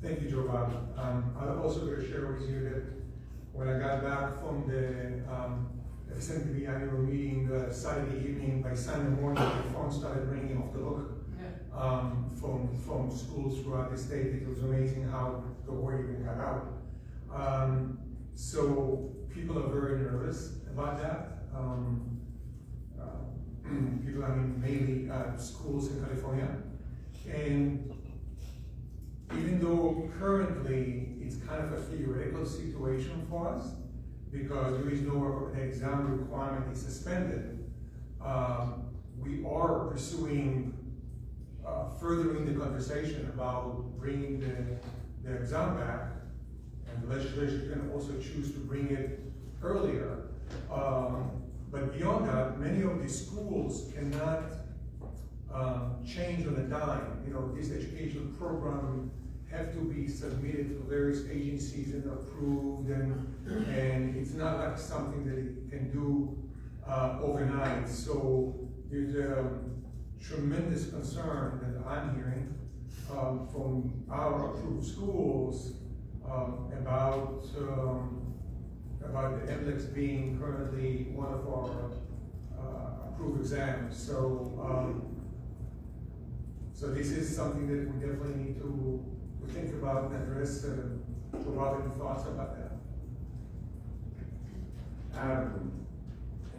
Thank you, Joe Bob. I'm also going to share with you that when I got back from the SMTV annual meeting Saturday evening, by Sunday morning, the phone started ringing off the hook from schools throughout the state. It was amazing how the word even got out. So people are very nervous about that. People, mainly schools in California. And even though currently it's kind of a theoretical situation for us, because there is no exam requirement is suspended, we are pursuing furthering the conversation about bringing the exam back, and the legislature can also choose to bring it earlier. But beyond that, many of the schools cannot change on a dime. This educational program have to be submitted to various agencies and approved, and it's not like something that it can do overnight. So there's a tremendous concern that I'm hearing from our approved schools about the NCLEX being currently one of our approved exams. So So this is something that we definitely need to think about and address. Do you have any thoughts about that?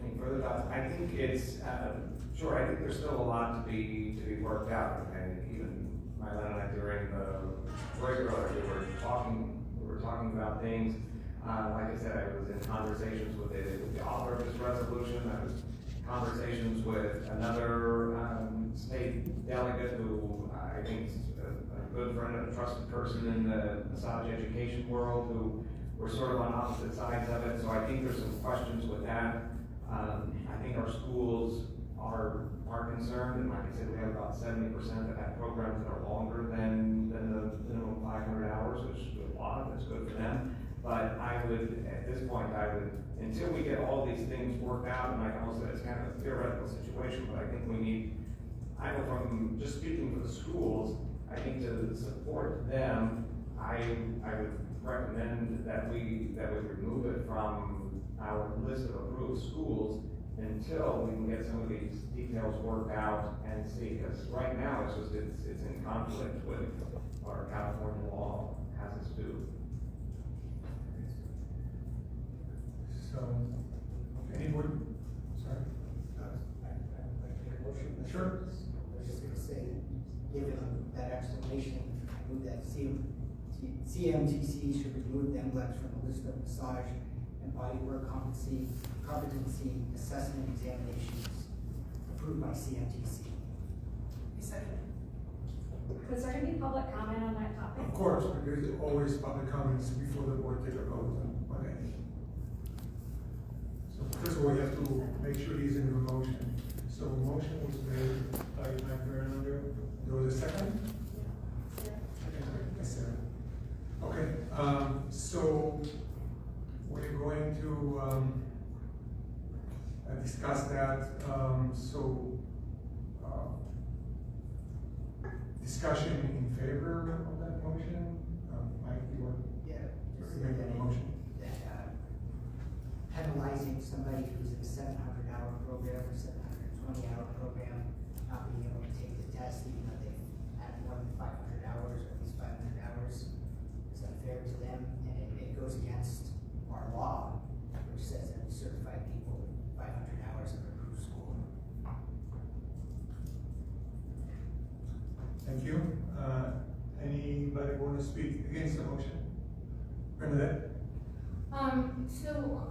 Any further thoughts? I think it's, sure, I think there's still a lot to be worked out. And even Mylene and I during the break earlier, we were talking about things. Like I said, I was in conversations with the author of this resolution. I was in conversations with another state delegate who I think is a good friend and a trusted person in the massage education world, who we're sort of on opposite sides of it. So I think there's some questions with that. I think our schools are concerned, and like I said, we have about 70% that have programs that are longer than the minimum 500 hours, which is a lot, that's good for them. But I would, at this point, until we get all these things worked out, and like I also said, it's kind of a theoretical situation, but I think we need, I know from just speaking for the schools, I think to support them, I would recommend that we remove it from our list of approved schools until we can get some of these details worked out and see, because right now it's in conflict with what our California law has us do. So, anybody? Sorry. Sure. I was just gonna say, given that explanation, move that CMTC should remove the NLEX from the list of massage and bodywork competency assessment examinations approved by CMTC. Was there any public comment on that topic? Of course, but there's always public comments before the board take a vote on anything. So first of all, we have to make sure he's in the motion. So a motion was made by Mike Verlander. There was a second? Yes, sir. Okay, so we're going to discuss that. Discussion in favor of that motion? Mike, you want to make that motion? Penalizing somebody who's in a 700-hour program or 720-hour program, not being able to take the test even though they've had more than 500 hours or at least 500 hours is unfair to them, and it goes against our law, which says that we certify people with 500 hours of approved school. Thank you. Anybody want to speak against the motion? Bernadette? So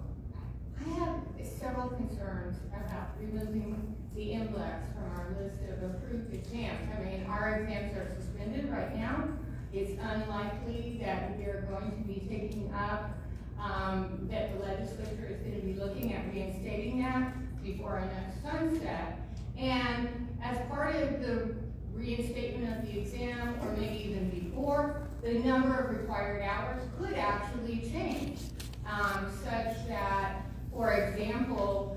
I have several concerns about removing the NLEX from our list of approved exams. I mean, our exams are suspended right now. It's unlikely that we are going to be taking up, that the legislature is going to be looking at reinstating that before our next sunset. And as part of the reinstatement of the exam, or maybe even before, the number of required hours could actually change, such that, for example,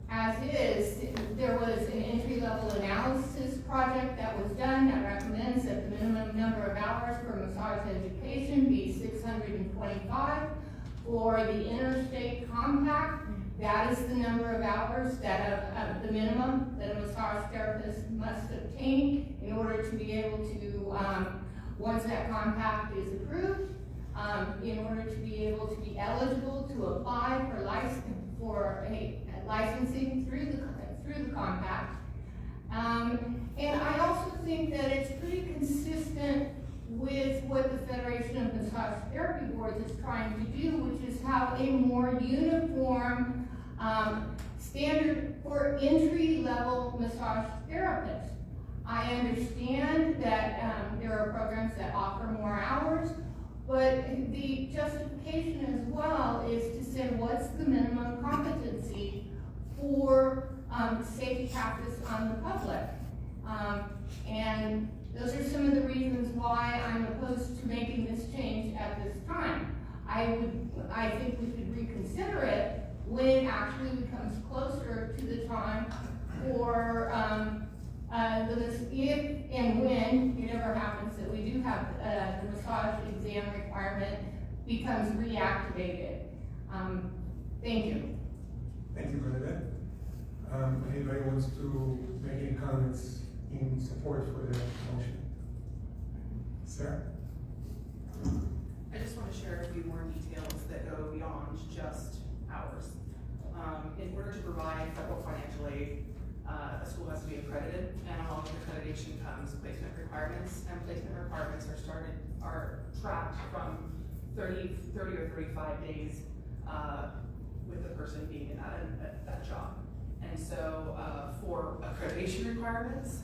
as is, there was an entry-level analysis project that was done that recommends that the minimum number of hours for massage education be 625. For the interstate compact, that is the number of hours that the minimum that a massage therapist must obtain in order to be able to, once that compact is approved, in order to be able to be eligible to apply for a licensing through the compact. And I also think that it's pretty consistent with what the Federation of Massage Therapy Boards is trying to do, which is have a more uniform standard for entry-level massage therapists. I understand that there are programs that offer more hours, but the justification as well is to say what's the minimum competency for safe practice on the public. And those are some of the reasons why I'm opposed to making this change at this time. I think we could reconsider it when it actually becomes closer to the time for if and when it ever happens that we do have the massage exam requirement becomes reactivated. Thank you. Thank you, Bernadette. Anybody wants to make any comments in support for the motion. Sarah? I just want to share a few more details that go beyond just hours. In order to provide federal financial aid, a school has to be accredited, and along with accreditation comes placement requirements, and placement requirements are tracked from 30 or 35 days with the person being in that job. And so for accreditation requirements,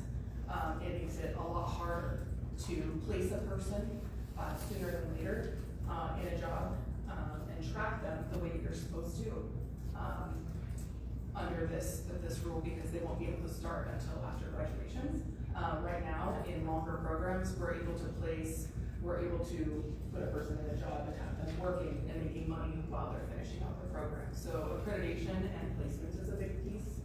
it makes it a lot harder to place a person sooner than later in a job and track them the way that you're supposed to under this rule, because they won't be able to start until after graduations. Right now, in longer programs, we're able to put a person in a job and have them working and making money while they're finishing out the program. So accreditation and placement is a big piece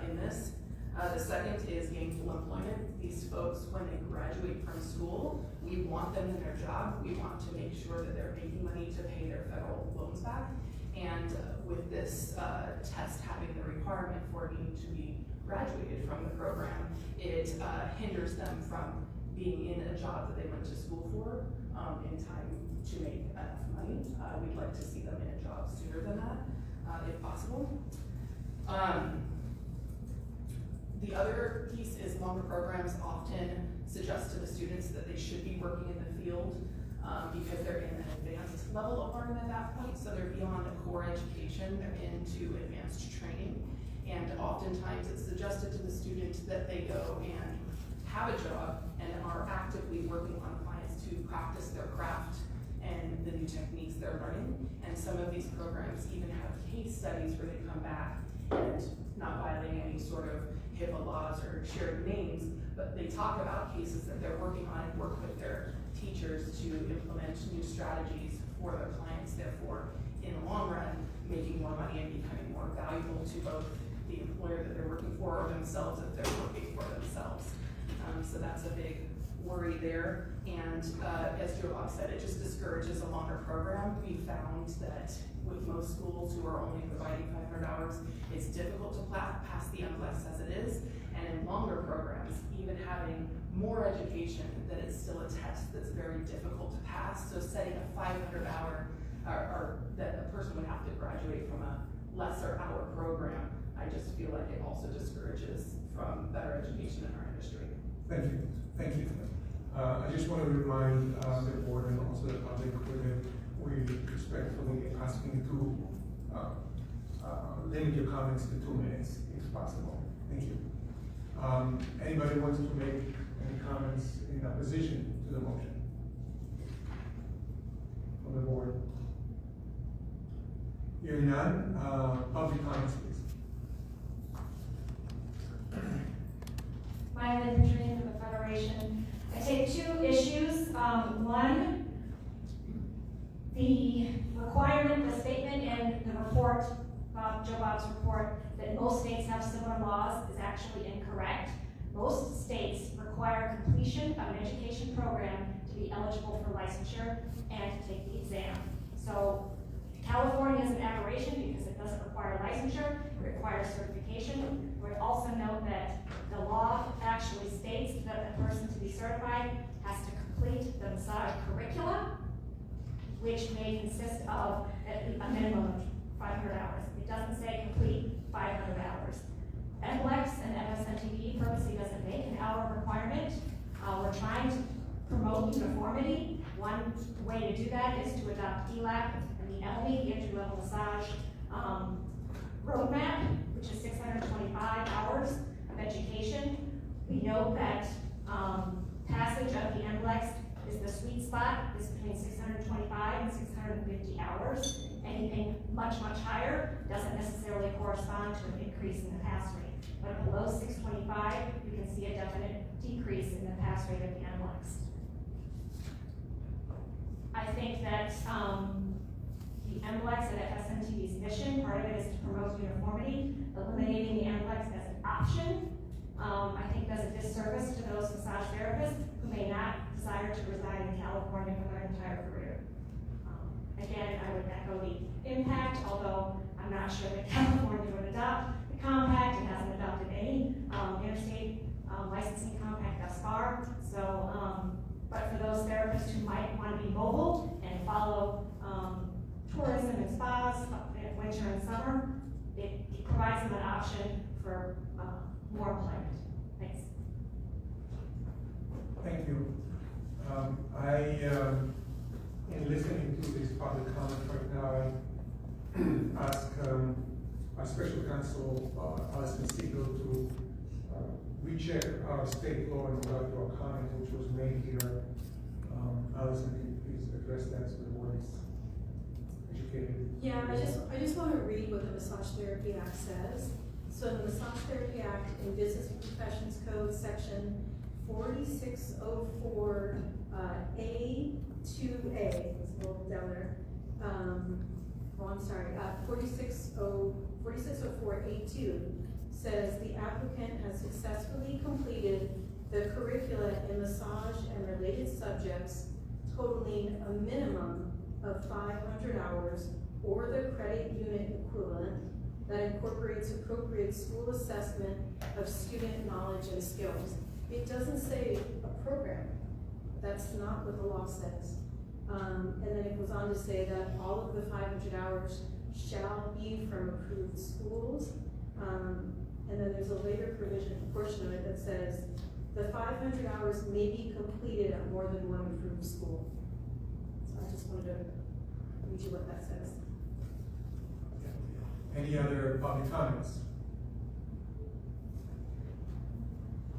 in this. The second is gainful employment. These folks, when they graduate from school, we want them in their job. We want to make sure that they're making money to pay their federal loans back. And with this test having the requirement for needing to be graduated from the program, it hinders them from being in a job that they went to school for in time to make enough money. We'd like to see them in a job sooner than that, if possible. The other piece is longer programs often suggest to the students that they should be working in the field because they're in an advanced level of learning at that point. So they're beyond a core education, they're into advanced training. And oftentimes it's suggested to the student that they go and have a job and are actively working on clients to practice their craft and the new techniques they're learning. And some of these programs even have case studies where they come back and, not violating any sort of HIPAA laws or shared names, but they talk about cases that they're working on and work with their teachers to implement new strategies for their clients, therefore, in the long run, making more money and becoming more valuable to both the employer that they're working for or themselves if they're working for themselves. So that's a big worry there. And as Joe Bob said, it just discourages a longer program. We found that with most schools who are only providing 500 hours, it's difficult to pass the NCLEX as it is. And in longer programs, even having more education, that it's still a test that's very difficult to pass. So setting a 500 hour, or that a person would have to graduate from a lesser hour program, I just feel like it also discourages from better education in our industry. Thank you. Thank you. I just want to remind the board and also the public that we respectfully asking you to limit your comments to 2 minutes if possible. Thank you. Anybody wants to make any comments in opposition to the motion from the board? Hearing none, public comments, please. Mylan Petrini from the Federation. I take 2 issues. One, the requirement, the statement in the report, Joe Bob's report, that most states have similar laws is actually incorrect. Most states require completion of an education program to be eligible for licensure and to take the exam. So California is an aberration because it doesn't require licensure, it requires certification. We also note that the law actually states that the person to be certified has to complete the massage curricula, which may consist of a minimum of 500 hours. It doesn't say complete 500 hours. NLEX and MSNTP purposely doesn't make an hour requirement. We're trying to promote uniformity. One way to do that is to adopt ELAP and the ELMI, the entry-level massage roadmap, which is 625 hours of education. We know that passage of the NLEX is the sweet spot, is between 625 and 650 hours. Anything much higher doesn't necessarily correspond to an increase in the pass rate. But below 625, you can see a definite decrease in the pass rate of the NLEX. I think that the NLEX and FSMTV's mission, part of it is to promote uniformity. Eliminating the NLEX as an option, I think does a disservice to those massage therapists who may not desire to reside in California for their entire career. Again, I would echo the impact, although I'm not sure that California would adopt the compact. It hasn't adopted any interstate licensing compact thus far. So, but for those therapists who might want to be mobile and follow tourism and spas in winter and summer, it provides them an option for more employment. Thanks. Thank you. In listening to this public comment right now, I ask our special counsel, Alison Siegel, to recheck our state law in regard to our comment which was made here. Alison, can you please address that so the board is educated? Yeah, I just want to read what the Massage Therapy Act says. So the Massage Therapy Act in Business and Professions Code, section 4604 A2A, it's a little down there. I'm sorry, 4604 A2 says the applicant has successfully completed the curricula in massage and related subjects totaling a minimum of 500 hours or the credit unit equivalent that incorporates appropriate school assessment of student knowledge and skills. It doesn't say a program. That's not what the law says. And then it goes on to say that all of the 500 hours shall be from approved schools. And then there's a later portion of it that says the 500 hours may be completed at more than one approved school. So I just wanted to read you what that says. Any other public comments?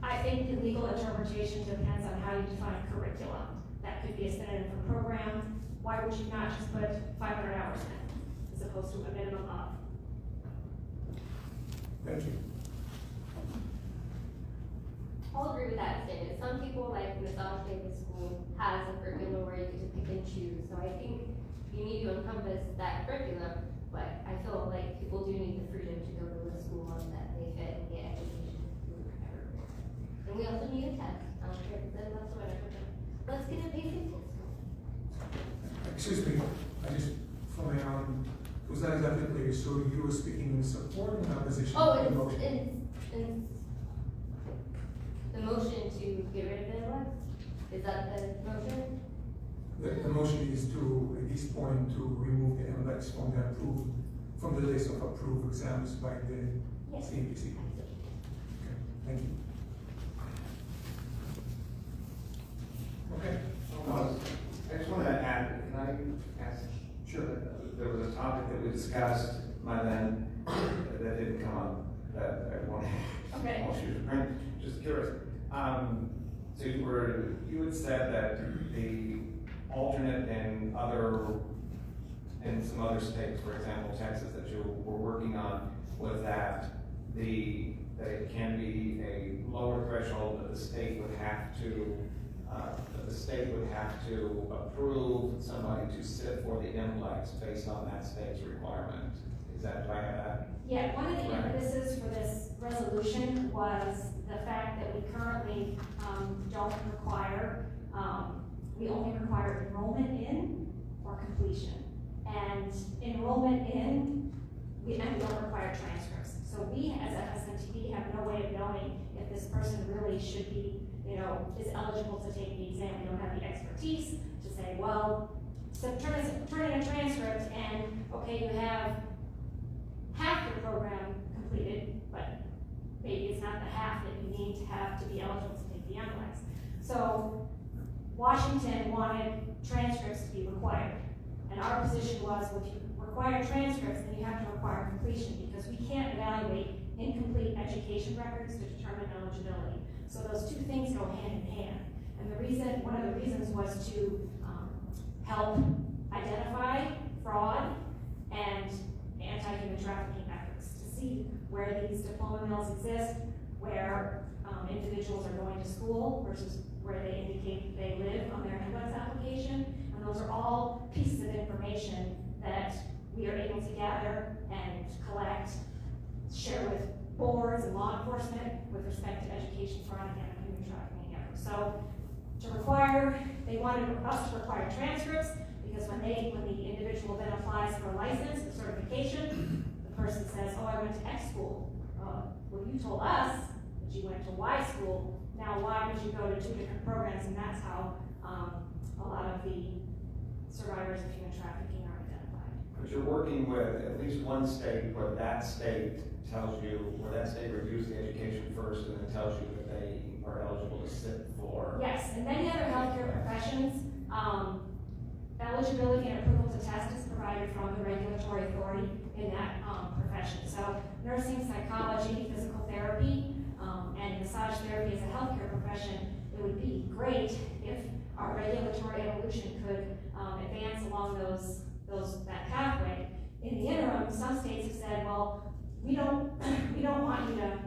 I think the legal interpretation depends on how you define curriculum. That could be a synonym for program. Why would you not just put 500 hours in, as opposed to a minimum of? Thank you. I'll agree with that statement. Some people, like massage therapy school, has a curriculum where you get to pick and choose. So I think you need to encompass that curriculum, but I feel like people do need the freedom to go to a school that they fit and get education through whatever. And we also need a test. I don't care if it's in less or whatever. Let's get a basic test going. Excuse me, I just, from my own, was that exactly clear? So you were speaking in support and opposition? Oh, to the motion? it's the motion to get rid of the NLEX? Is that the motion? The motion is to, at this point, to remove the NLEX from the list of approved exams by the CAPC. Okay, thank you. Okay. I just want to add, can I ask? Sure. There was a topic that we discussed by then that didn't come up, that I wanted. Okay. Just curious. So you had said that the alternate in some other states, for example, Texas, that you were working on, was that it can be a lower threshold that the state would have to approve somebody to sit for the NLEX based on that state's requirement. Is that right? Yeah, one of the impetuses for this resolution was the fact that we currently don't require, we only require enrollment in or completion. And enrollment in, we don't require transcripts. So we as FSMTB have no way of knowing if this person really should be, is eligible to take the exam. We don't have the expertise to say, well, so turn in a transcript and, okay, you have half your program completed, but maybe it's not the half that you need to have to be eligible to take the NLEX. So Washington wanted transcripts to be required. And our position was, well, if you require transcripts, then you have to require completion, because we can't evaluate incomplete education records to determine eligibility. So those two things go hand in hand. And one of the reasons was to help identify fraud and anti-human trafficking efforts, to see where these diploma mills exist, where individuals are going to school versus where they indicate they live on their NLEX application. And those are all pieces of information that we are able to gather and collect, share with boards and law enforcement with respect to education fraud and anti-human trafficking efforts. So they wanted us to require transcripts, because when the individual then applies for a license or certification, the person says, oh, I went to X school. Well, you told us that But you went to Y school, now why would you go to two different programs? And that's how, a lot of the survivors of human trafficking are identified. But you're working with at least one state where that state tells you, where that state reviews the education first and then tells you that they are eligible to sit for. Yes, and many other healthcare professions, eligibility and approval to test is provided from the regulatory authority in that profession. So nursing, psychology, physical therapy, and massage therapy as a healthcare profession, it would be great if our regulatory evolution could advance along that pathway. In the interim, some states have said, well, we don't want you to,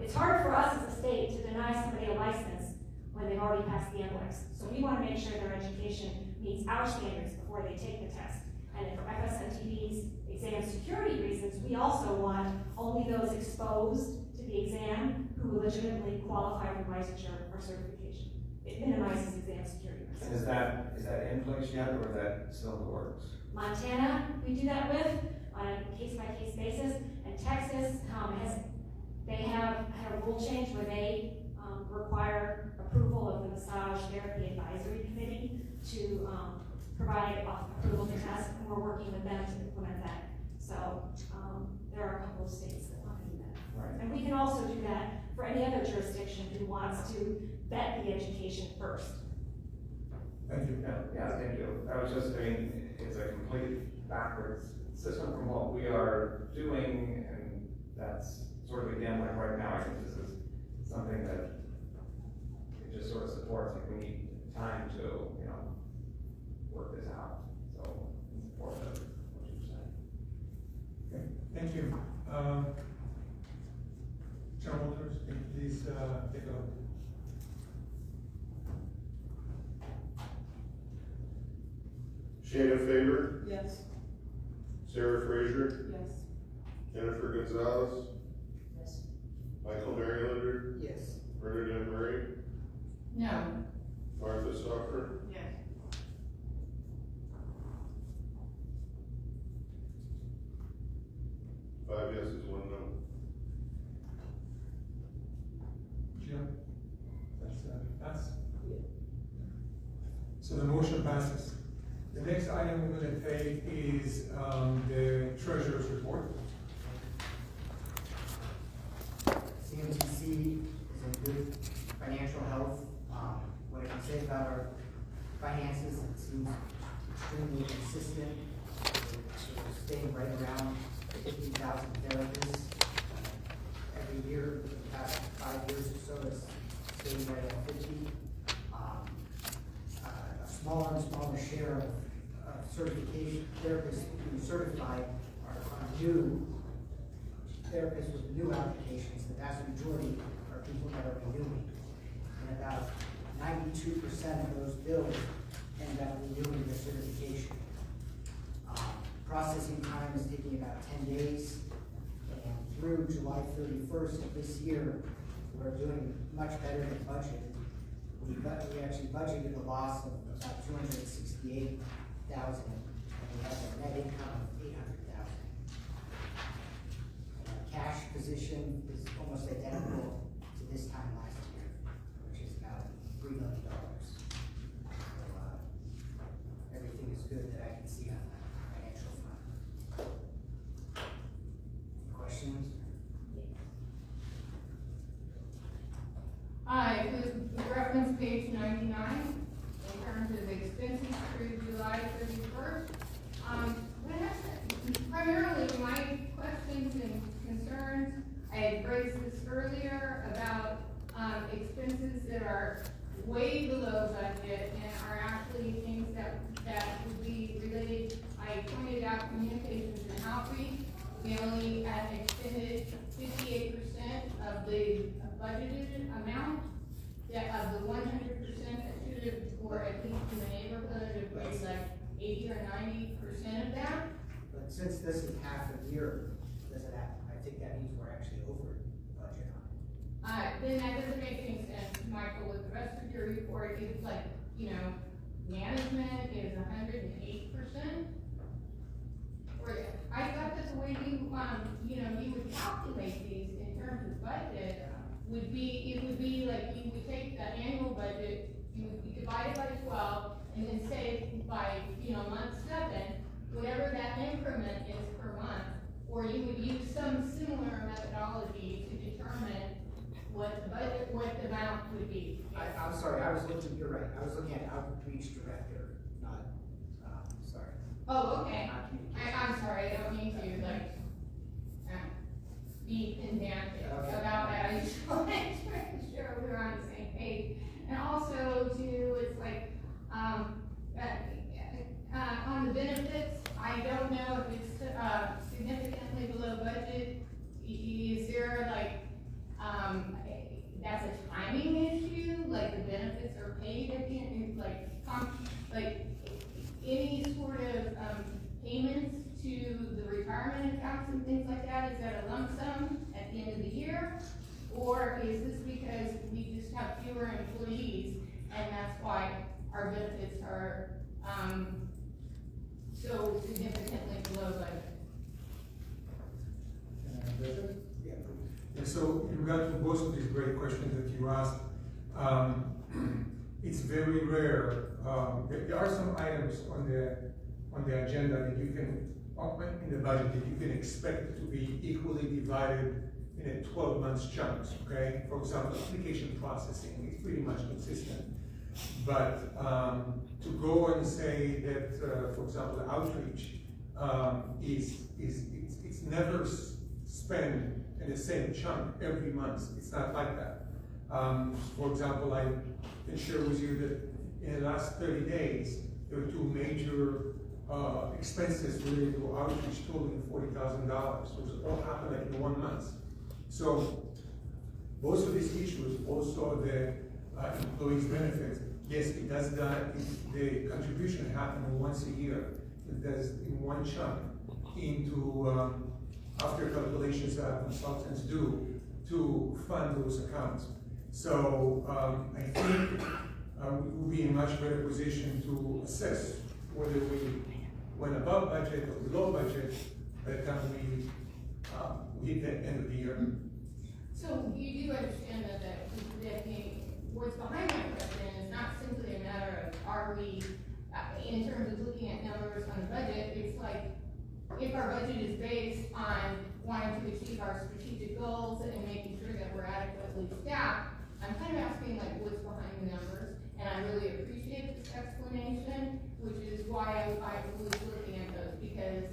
it's hard for us as a state to deny somebody a license when they've already passed the NCLEX. So we want to make sure their education meets our standards before they take the test. And for FSMTD's exam security reasons, we also want only those exposed to the exam who legitimately qualify for licensure or certification. It minimizes exam security risks. And is that in place yet, or is that still in the works? Montana, we do that with on a case-by-case basis, and Texas they have had a rule change where they require approval of the Massage Therapy Advisory Committee to provide approval to test, and we're working with them to implement that. So there are a couple of states that want to do that. Right. And we can also do that for any other jurisdiction who wants to vet the education first. Thank you. Yeah, thank you. I was just, it's a complete backwards system from what we are doing, and that's sort of, again, like right now, I think this is something that it just sort of supports, like we need time to, work this out. So, in support of what you're saying. Okay, thank you. Chair Walters, please take a look. Shannon Faber, Yes. Sarah Fraser, Yes. Jennifer Gonzalez, Yes. Michael Marylander, Yes. Bernadette Murray, No. Martha Soffer, Yes. 5 yeses, 1 no. Jim? That's. So the motion passes. The next item we're going to take is the treasurer's report. CMTC is in good financial health. What I can say about our finances, it seems extremely consistent. We're staying right around 50,000 therapists every year for the past 5 years or so. It's staying right at 50. A smaller and smaller share of certification therapists being certified are new therapists with new applications. The vast majority are people that are renewing. And about 92% of those bills end up renewing their certification. Processing time is taking about 10 days. And through July 31st of this year, we're doing much better than budgeted. We actually budgeted a loss of about $268,000, and we have a net income of $800,000. Our cash position is almost identical to this time last year, which is about $3 million. So, everything is good that I can see on the financial front. Questions? The reference page 99, in terms of expenses through July 31st. Primarily, my questions and concerns, I had raised this earlier about expenses that are way below budget and are actually things that would be related. I pointed out communications and outreach. We only expended 58% of the budgeted amount, of the 100% that should have, or at least in the neighborhood of maybe like 80 or 90% of that. But since this is half a year, I think that means we're actually over budget on it. Then that doesn't make any sense, Michael, with the rest of your report. It's like, management is 108%. I thought that the way you would calculate these in terms of budget, would be, it would be like, you would take the annual budget, you would divide it by 12, and then say by, month 7, whatever that increment is per month, or you would use some similar methodology to determine what the budget, what the amount would be. I'm sorry, I was looking, you're right, I was looking at outreach director, not, sorry. Oh, okay. Not communication. I'm sorry, I don't mean to, be pedantic Okay. about that. I just want to make sure we're on the same page. And also, too, it's like, on the benefits, I don't know if it's, significantly below budget. Is there that's a timing issue, like the benefits are paid at the end, like any sort of, payments to the retirement accounts and things like that, is that a lump sum at the end of the year? Or is this because we just have fewer employees and that's why our benefits are, so significantly below budget? Yeah, so in regard to both of these great questions that you asked, it's very rare. There are some items on the agenda that you can, in the budget, that you can expect to be equally divided in a 12-month chunks, okay? For example, application processing is pretty much consistent. But to go and say that, for example, outreach it's never spent in the same chunk every month. It's not like that. For example, I can share with you that in the last 30 days, there were 2 major expenses related to outreach totaling $40,000, which all happened in 1 month. So both of these issues, also the employees' benefits, yes, it does that. The contribution happens once a year. It does in one chunk into after calculations that consultants do to fund those accounts. So I think we will be in a much better position to assess whether we went above budget or below budget by the time we hit the end of the year. So you do understand that what's behind my question is not simply a matter of are we, in terms of looking at numbers on the budget, it's like if our budget is based on wanting to achieve our strategic goals and making sure that we're adequately staffed, I'm kind of asking like what's behind the numbers, and I really appreciate this explanation, which is why I was looking at those, because,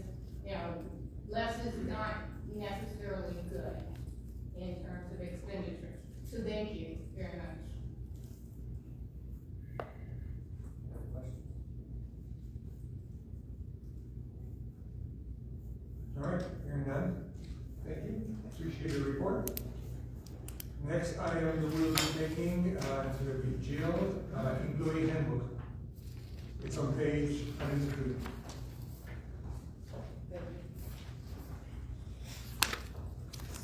less is not necessarily good in terms of expenditures. So thank you very much. All right, hearing none. Thank you. Appreciate the report. Next item that we'll be taking to be Jill, employee handbook. It's on page 102.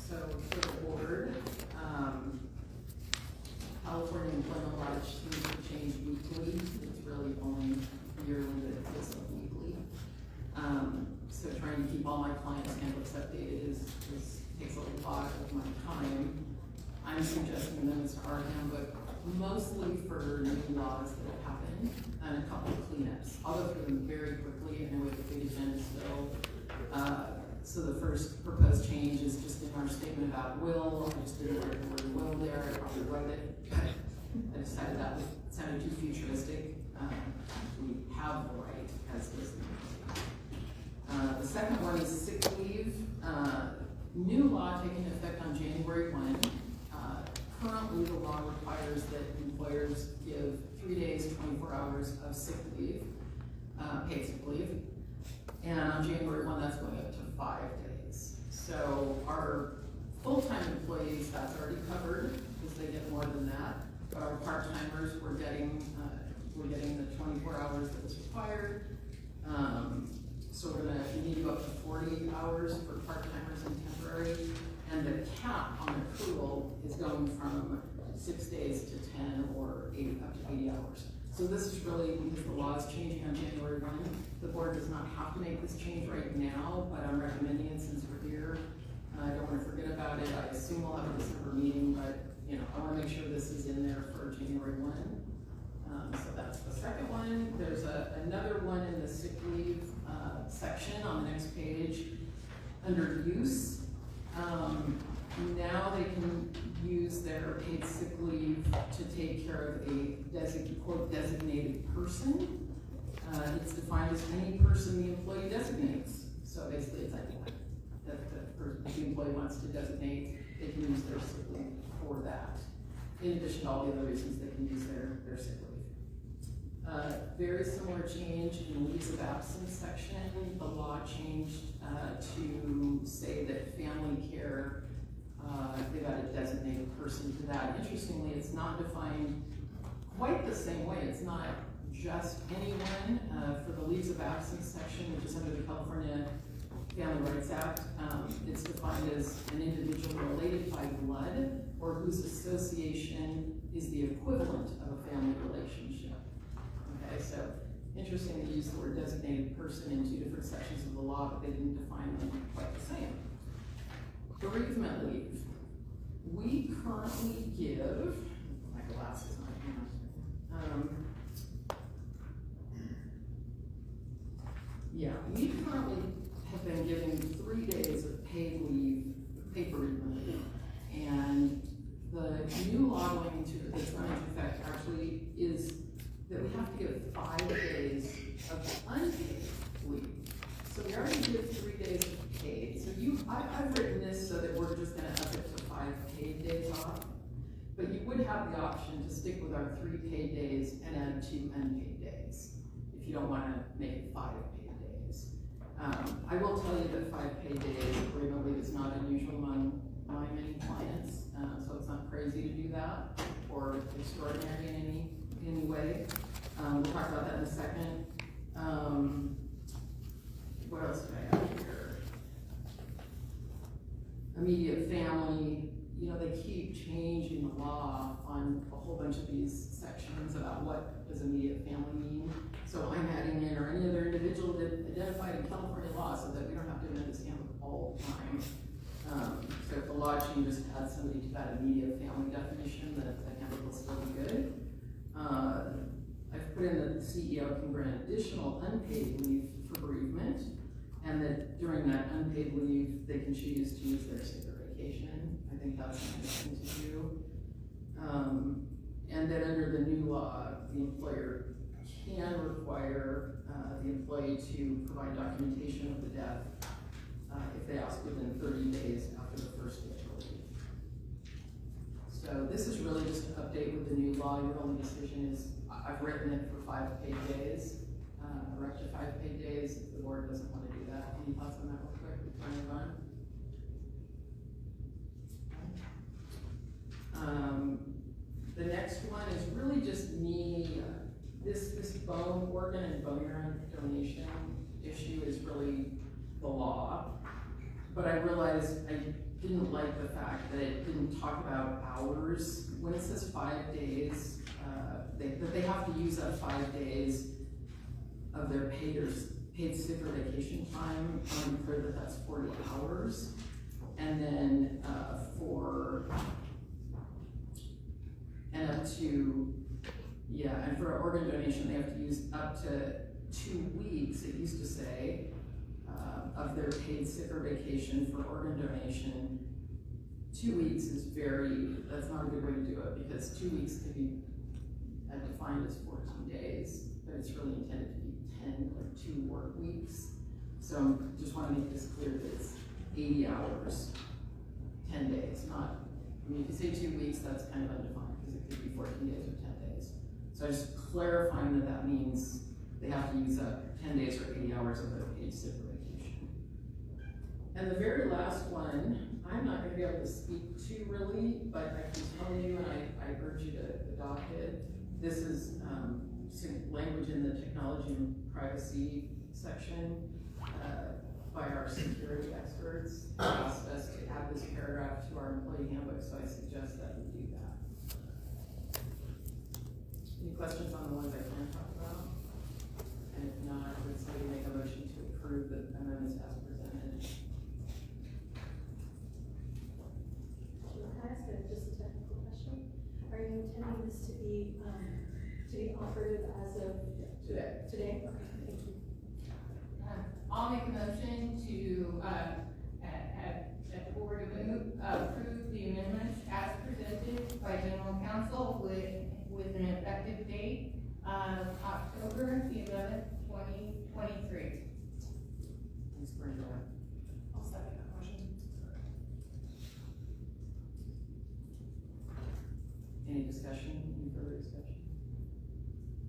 So for the board, California employment law seems to change weekly. It's really only yearly that it's weekly. So trying to keep all my clients' handbooks updated takes a lot of my time. I'm suggesting amendments to our handbook, mostly for new laws that have happened and a couple of cleanups. I'll go through them very quickly. I know we have a big agenda still. So the first proposed change is just in our statement about will. I just didn't write the word will there. I probably wrote it, but I decided that sounded too futuristic. We have the right as business. The second one is sick leave. New law taking effect on January 1. Currently, the law requires that employers give 3 days, 24 hours of sick leave, paid sick leave. And on January 1, that's going up to 5 days. So our full-time employees, that's already covered because they get more than that. But our part-timers, we're getting the 24 hours that is required. So we need to go up to 40 hours for part-timers and temporary. And the cap on accrual is going from 6 days to 10 or up to 80 hours. So this is really because the law is changing on January 1. The board does not have to make this change right now, but I'm recommending it since we're here. I don't want to forget about it. I assume we'll have a December meeting, but you know, I wanna make sure this is in there for January 1. So that's the second one. There's another one in the sick leave, section on the next page, under use. Now they can use their paid sick leave to take care of a quote, designated person. It's defined as any person the employee designates. So basically it's anyone that the employee wants to designate, they can use their sick leave for that. In addition to all the other reasons they can use their sick leave. Very similar change in the leaves of absence section. The law changed to say that family care, they've got a designated person to that. Interestingly, it's not defined quite the same way. It's not just anyone. For the leaves of absence section, which is under the California Family Rights Act, it's defined as an individual related by blood or whose association is the equivalent of a family relationship. Okay, so interesting to use the word designated person in 2 different sections of the law, but they didn't define them quite the same. Bereavement leave. We currently give, my glasses on here. We currently have been giving 3 days of paid leave, paid bereavement leave. And the new law that's going into effect actually is that we have to give 5 days of unpaid leave. So we already did 3 days of paid. So I've written this so that we're just gonna up it to 5 paid days off. But you would have the option to stick with our 3 paid days and add 2 unpaid days, if you don't wanna make it 5 paid days. I will tell you that 5 paid days of bereavement leave is not unusual among my many clients, so it's not crazy to do that, or extraordinary in any way. We'll talk about that in a second. What else did I have here? Immediate family, you know, they keep changing the law on a whole bunch of these sections about what does immediate family mean. So I'm adding in, or any other individual that identified in California law, so that we don't have to amend this handbook all the time. So if the law changes to add somebody to that immediate family definition, the handbook will still be good. I've put in that the CEO can grant additional unpaid leave for bereavement, and that during that unpaid leave, they can choose to use their sick or vacation. I think that's a nice thing to do. And then under the new law, the employer can require the employee to provide documentation of the death if they ask within 30 days after the first day of leave. So this is really just an update with the new law. Your only decision is, I've written it for 5 paid days, or up to 5 paid days, if the board doesn't want to do that. Any thoughts on that real quick before I move on? The next one is really just me, this bone, organ and bone marrow donation issue is really the law. But I realized I didn't like the fact that it didn't talk about hours. When it says 5 days, that they have to use up 5 days of their paid sick or vacation time. I'm clear that that's 40 hours. And then and for organ donation, they have to use up to 2 weeks, it used to say, of their paid sick or vacation for organ donation. 2 weeks is that's not a good way to do it, because 2 weeks could be defined as 14 days, but it's really intended to be 10, like 2 work weeks. So just want to make this clear that it's 80 hours, 10 days, not, I mean, if you say 2 weeks, that's kind of undefined, because it could be 14 days or 10 days. So just clarifying that means they have to use up 10 days or 80 hours of their paid sick or vacation. And the very last one, I'm not going to be able to speak to really, but I can tell you, and I urge you to adopt it. This is language in the technology and privacy section by our security experts. They asked us to add this paragraph to our employee handbook, so I suggest that we do that. Any questions on the ones I can talk about? And if not, would somebody make a motion to approve the amendments as presented? Can I ask just a technical question? operative as of Today. today? Okay, thank you. I'll make a motion to, at the board approve the amendments as presented by general counsel with an effective date of October the 11th, 2023. Thanks, Brenda. I'll second that motion. Any discussion, any further discussion?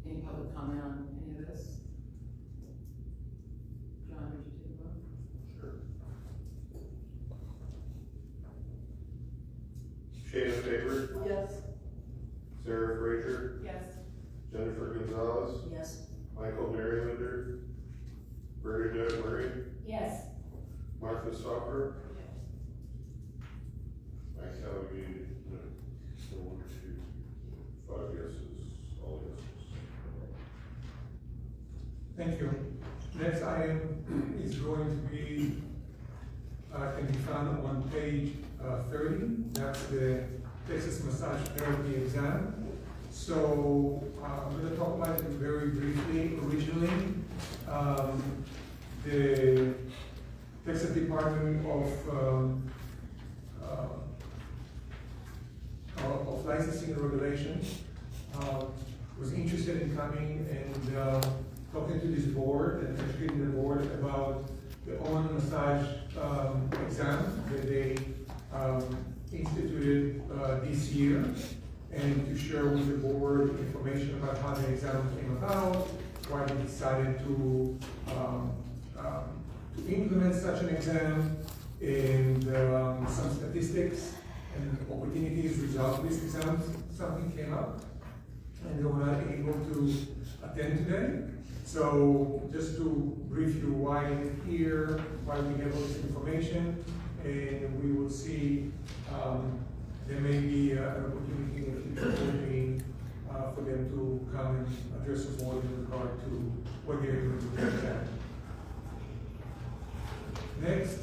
Any public comment on any of this? John, would you take a vote? Sure. Shayna Faber, Yes. Sarah Frazier, Yes. Jennifer Gonzalez, Yes. Michael Merrilander, Bernadette Murray, Yes. Martha Stoffer. Yes. I count the 1, 2, 5 yeses, all yeses. Thank you. Next item is going to be, can be found on page 30. That's the Texas Massage Therapy exam. So I'm going to talk about it very briefly. Originally, the Texas Department of Licensing and Regulation was interested in coming and talking to this board and educating the board about the own massage exam that they instituted this year, and to share with the board information about how the exam came about, why they decided to implement such an exam, and some statistics and opportunities result of this exam. Something came up, and they were not able to attend today. So just to brief you why they're here, why we have all this information, and we will see there may be an opportunity in the future meeting for them to come and address the board in regard to what they're doing with the exam. Next,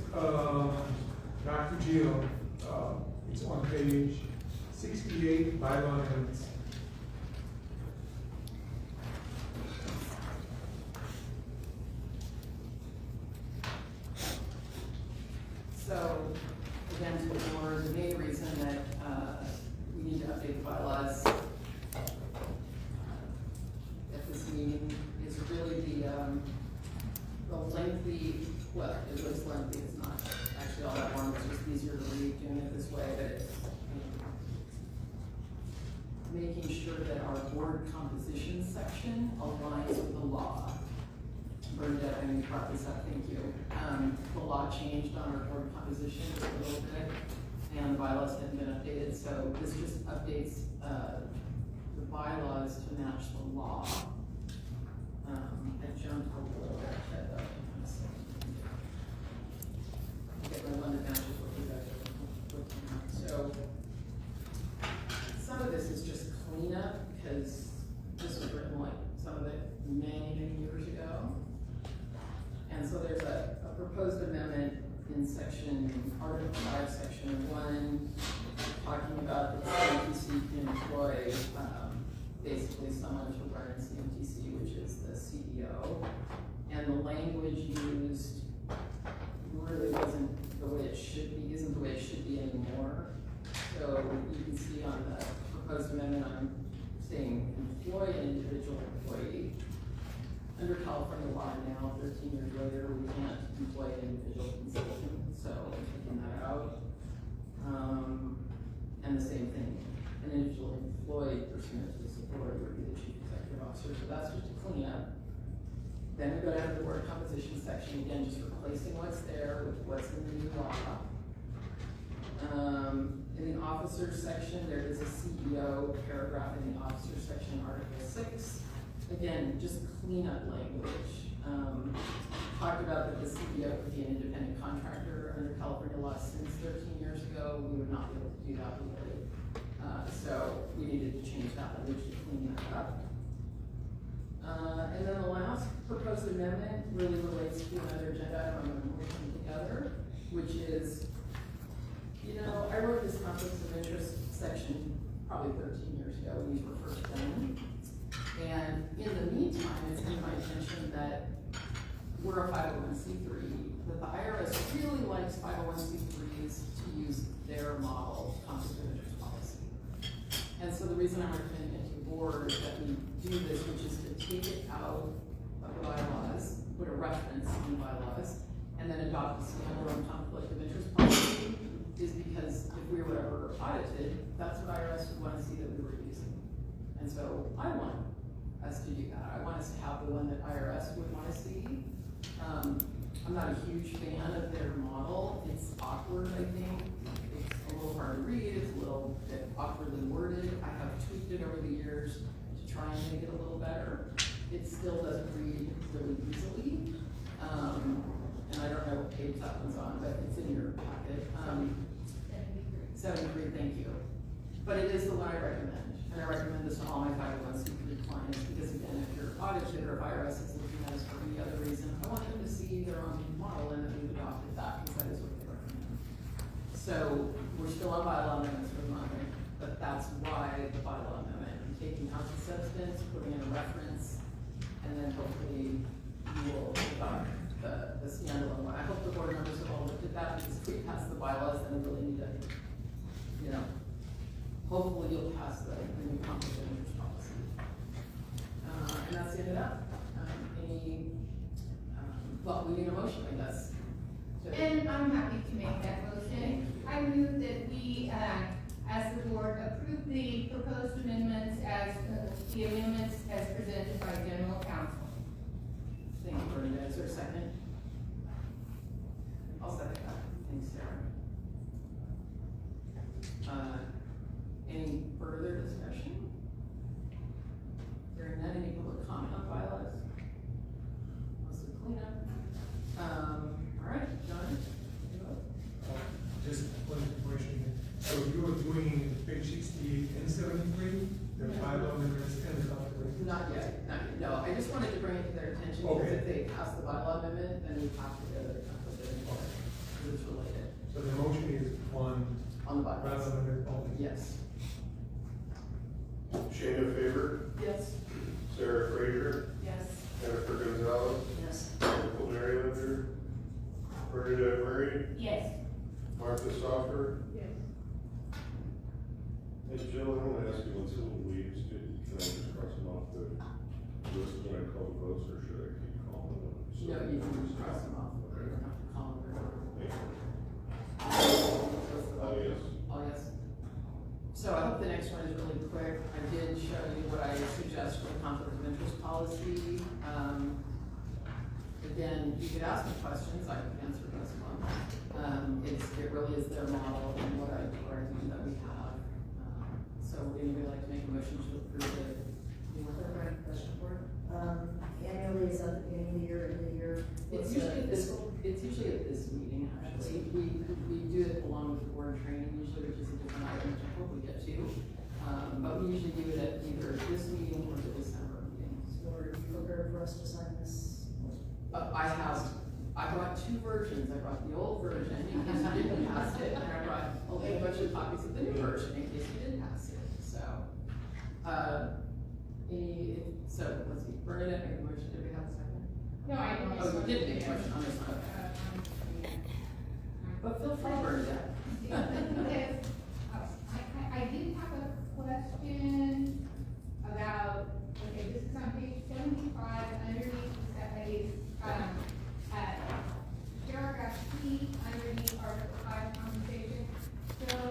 back to Jill. It's on page 68, bylaw amendments. So, again, to the board, the main reason that we need to update the bylaws at this meeting is really the lengthy, well, it looks lengthy, it's not actually all that long, it's just easier to read doing it this way, but it's making sure that our board composition section aligns with the law. Bernadette, I mean, brought this up, thank you. The law changed on our board composition just a little bit, and the bylaws hadn't been updated, so this just updates the bylaws to match the law. I jumped a little bit ahead though. Get my London matches what you guys are looking at. So some of this is just cleanup because this was written like some of it many years ago. And so there's a proposed amendment in Article 5, Section 1, talking about the CMTC can employ basically someone to run CMTC, which is the CEO. And the language used really wasn't the way it should be, isn't the way it should be anymore. So you can see on the proposed amendment, I'm saying employ an individual employee. Under California law now, 13 years later, we can't employ an individual consultant, so I'm taking that out. And the same thing, an individual employed pursuant to this authority would be the chief executive officer, so that's just a cleanup. Then we go down to the board composition section, again, just replacing what's there with what's in the new law. In the officers section, there is a CEO paragraph in the officers section, Article 6. Again, just cleanup language. Talked about that the CEO could be an independent contractor under California law since 13 years ago. We would not be able to do that legally. So we needed to change that language to clean that up. And then the last proposed amendment really relates to another agenda item I'm working together, which is, I wrote this conflicts of interest section probably 13 years ago when these were first done. And in the meantime, it's come to my attention that we're a 501c3, that the IRS really likes 501c3s to use their model conflict of interest policy. And so the reason I'm recommending it to the board is that we do this, which is to take it out of the bylaws, put a reference in the bylaws, and then adopt a standalone conflict of interest policy, is because if we were ever audited, that's what IRS would want to see that we were using. And so I want us to do that. I want us to have the one that IRS would want to see. I'm not a huge fan of their model. It's awkward, I think. It's a little hard to read. It's a little bit awkwardly worded. I have tweaked it over the years to try and make it a little better. It still doesn't read really easily. And I don't know what page that one's on, but it's in your packet. 73, thank you. But it is the one I recommend. And I recommend this to all my 501c3 clients because again, if you're audited or if IRS is looking at us for any other reason, I want them to see their own model and that we've adopted that because that is what they recommend. So we're still on bylaw amendments for the moment, but that's why the bylaw amendment, taking out the substance, putting in a reference, and then hopefully you will adopt the standalone one. I hope the board members have all looked at that because if we pass the bylaws, then we really need to, you know, hopefully you'll pass the new conflict of interest policy. And that's the end of that. Well, we need a motion, I guess. And I'm happy to make that motion. I move that we, as the board, approve the proposed amendments as, the amendments as presented by general counsel. Thank you, Brenda. Is there a second? I'll second that. Thanks, Sarah. Any further discussion? Hearing none, any public comment on bylaws? Let's do cleanup. All right, John? You vote? Just one question. So you were doing page 68 and 73, the bylaw amendments and the conflict? Not yet, not yet. No, I just wanted to bring it to their attention because Okay. if they pass the bylaw amendment, then we have to go to the conflict of interest because it's related. So the motion is on On the bylaws. bylaw amendment only? Yes. Shayna Faber, Yes. Sarah Fraser, Yes. Jennifer Gonzalez, Yes. Michael Merrilander, Bernadette Murray, Yes. Martha Stoffer. Yes. Hey Jill, I want to ask you, when someone leaves, can I just cross them off the list when I call the votes, or should I keep calling them? No, you can just cross them off. You don't have to call them. Thank you. Oh, yes. Oh, yes. So I hope the next one is really quick. I did show you what I suggest for the conflict of interest policy. Again, you could ask me questions, I could answer this one. It really is their model and what I recommend that we have. So would anybody like to make a motion to approve it? Question for it. Annually, is that the beginning of the year, end of the year? It's usually at this meeting, actually. We do it along with the board training usually, which is a different item, which I hope we get to. But we usually do it at either this meeting or the December meeting. So are you prepared for us to sign this? I brought two versions. I brought the old version in case you didn't pass it, and I brought a whole bunch of copies of the new version in case you didn't pass it, so. Let's see, Bernadette made a motion, did we have a second? No, I didn't. Oh, you did make a motion on this one, okay. But feel free, Bernadette. Yes. I did have a question about, okay, this is on page 75, underneath paragraph C, underneath Article 5 compensation. So,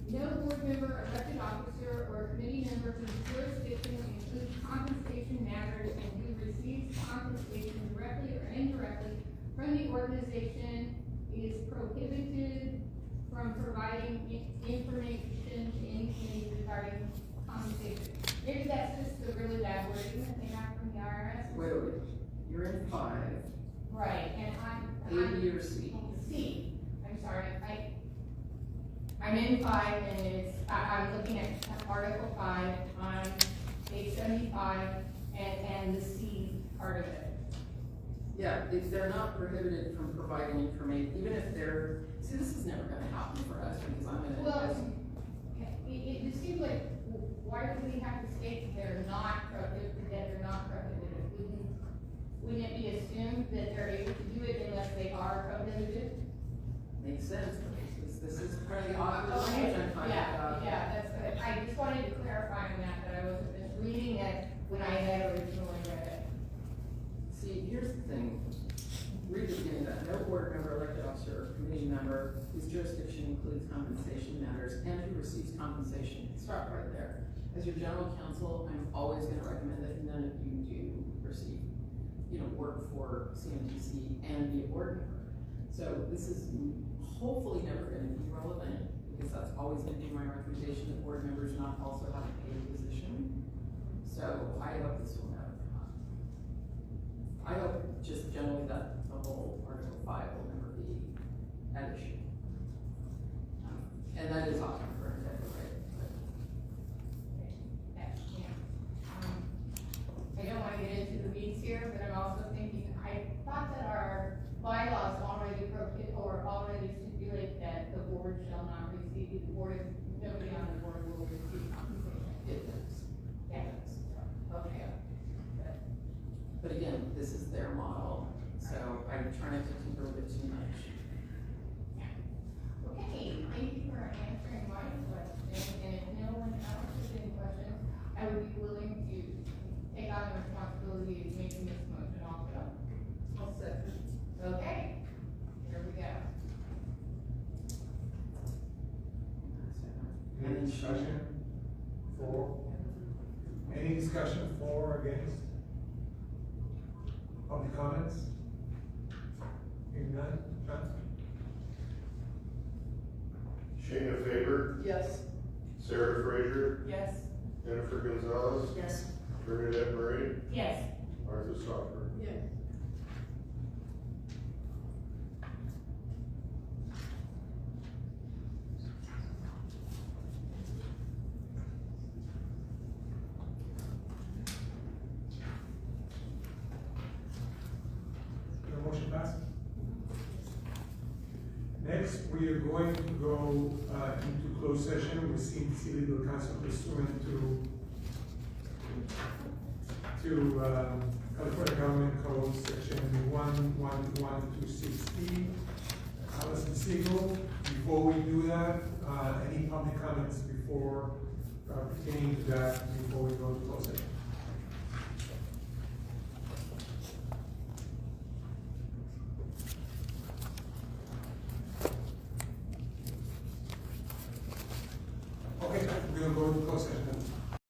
no board member, elected officer, or committee member whose jurisdiction includes compensation matters and who receives compensation directly or indirectly from the organization is prohibited from providing information to any committee regarding compensation. Maybe that's just the really bad wording that they have from the IRS. Wait, you're in 5. Right, and A, B, or C? C. I'm sorry, I'm in 5 and it's, I'm looking at Article 5 on page 75 and the C part of it. Yeah, if they're not prohibited from providing information, even if they're, see, this is never gonna happen for us because I'm gonna. Well, it seems like why do we have to state that they're not prohibited? Wouldn't it be assumed that they're able to do it unless they are prohibited? Makes sense, because this is part of the authorization I'm talking about. Yeah, that's good. I just wanted to clarify on that I wasn't misreading it when I had originally read it. See, here's the thing, read the beginning of that, no board member, elected officer, or committee member whose jurisdiction includes compensation matters and who receives compensation, start right there. As your general counsel, I'm always gonna recommend that none of you do receive, work for CMTC and be a board member. So this is hopefully never gonna be relevant, because that's always gonna be my recommendation, that board members not also have a paid position. So I hope this will never come up. I hope just generally that the whole Article 5 will never be at issue. And that is often for example, right? I don't wanna get into the weeds here, but I'm also thinking, I thought that our bylaws already stipulate that the board shall not receive, nobody on the board will receive compensation. It is. Yeah. Okay. But again, this is their model, so I'm trying to tinker with it too much. Okay, thank you for answering my question, and if no one else has any questions, I would be willing to take on the responsibility of making this motion also. I'll second. Okay, here we go. Any discussion for? Any discussion for or against? Public comments? Hearing none, John? Shayna Faber, Yes. Sarah Frazier, Yes. Jennifer Gonzalez, Yes. Bernadette Murray, Yes. Martha Stopper. Yes. The motion passes. Next, we are going to go into closed session with CMTC Legal Counsel pursuant to California Government Code Section 11126E. Allison Siegel, before we do that, any public comments before pertaining to that, before we go to closed session? Okay, we're gonna go to closed session.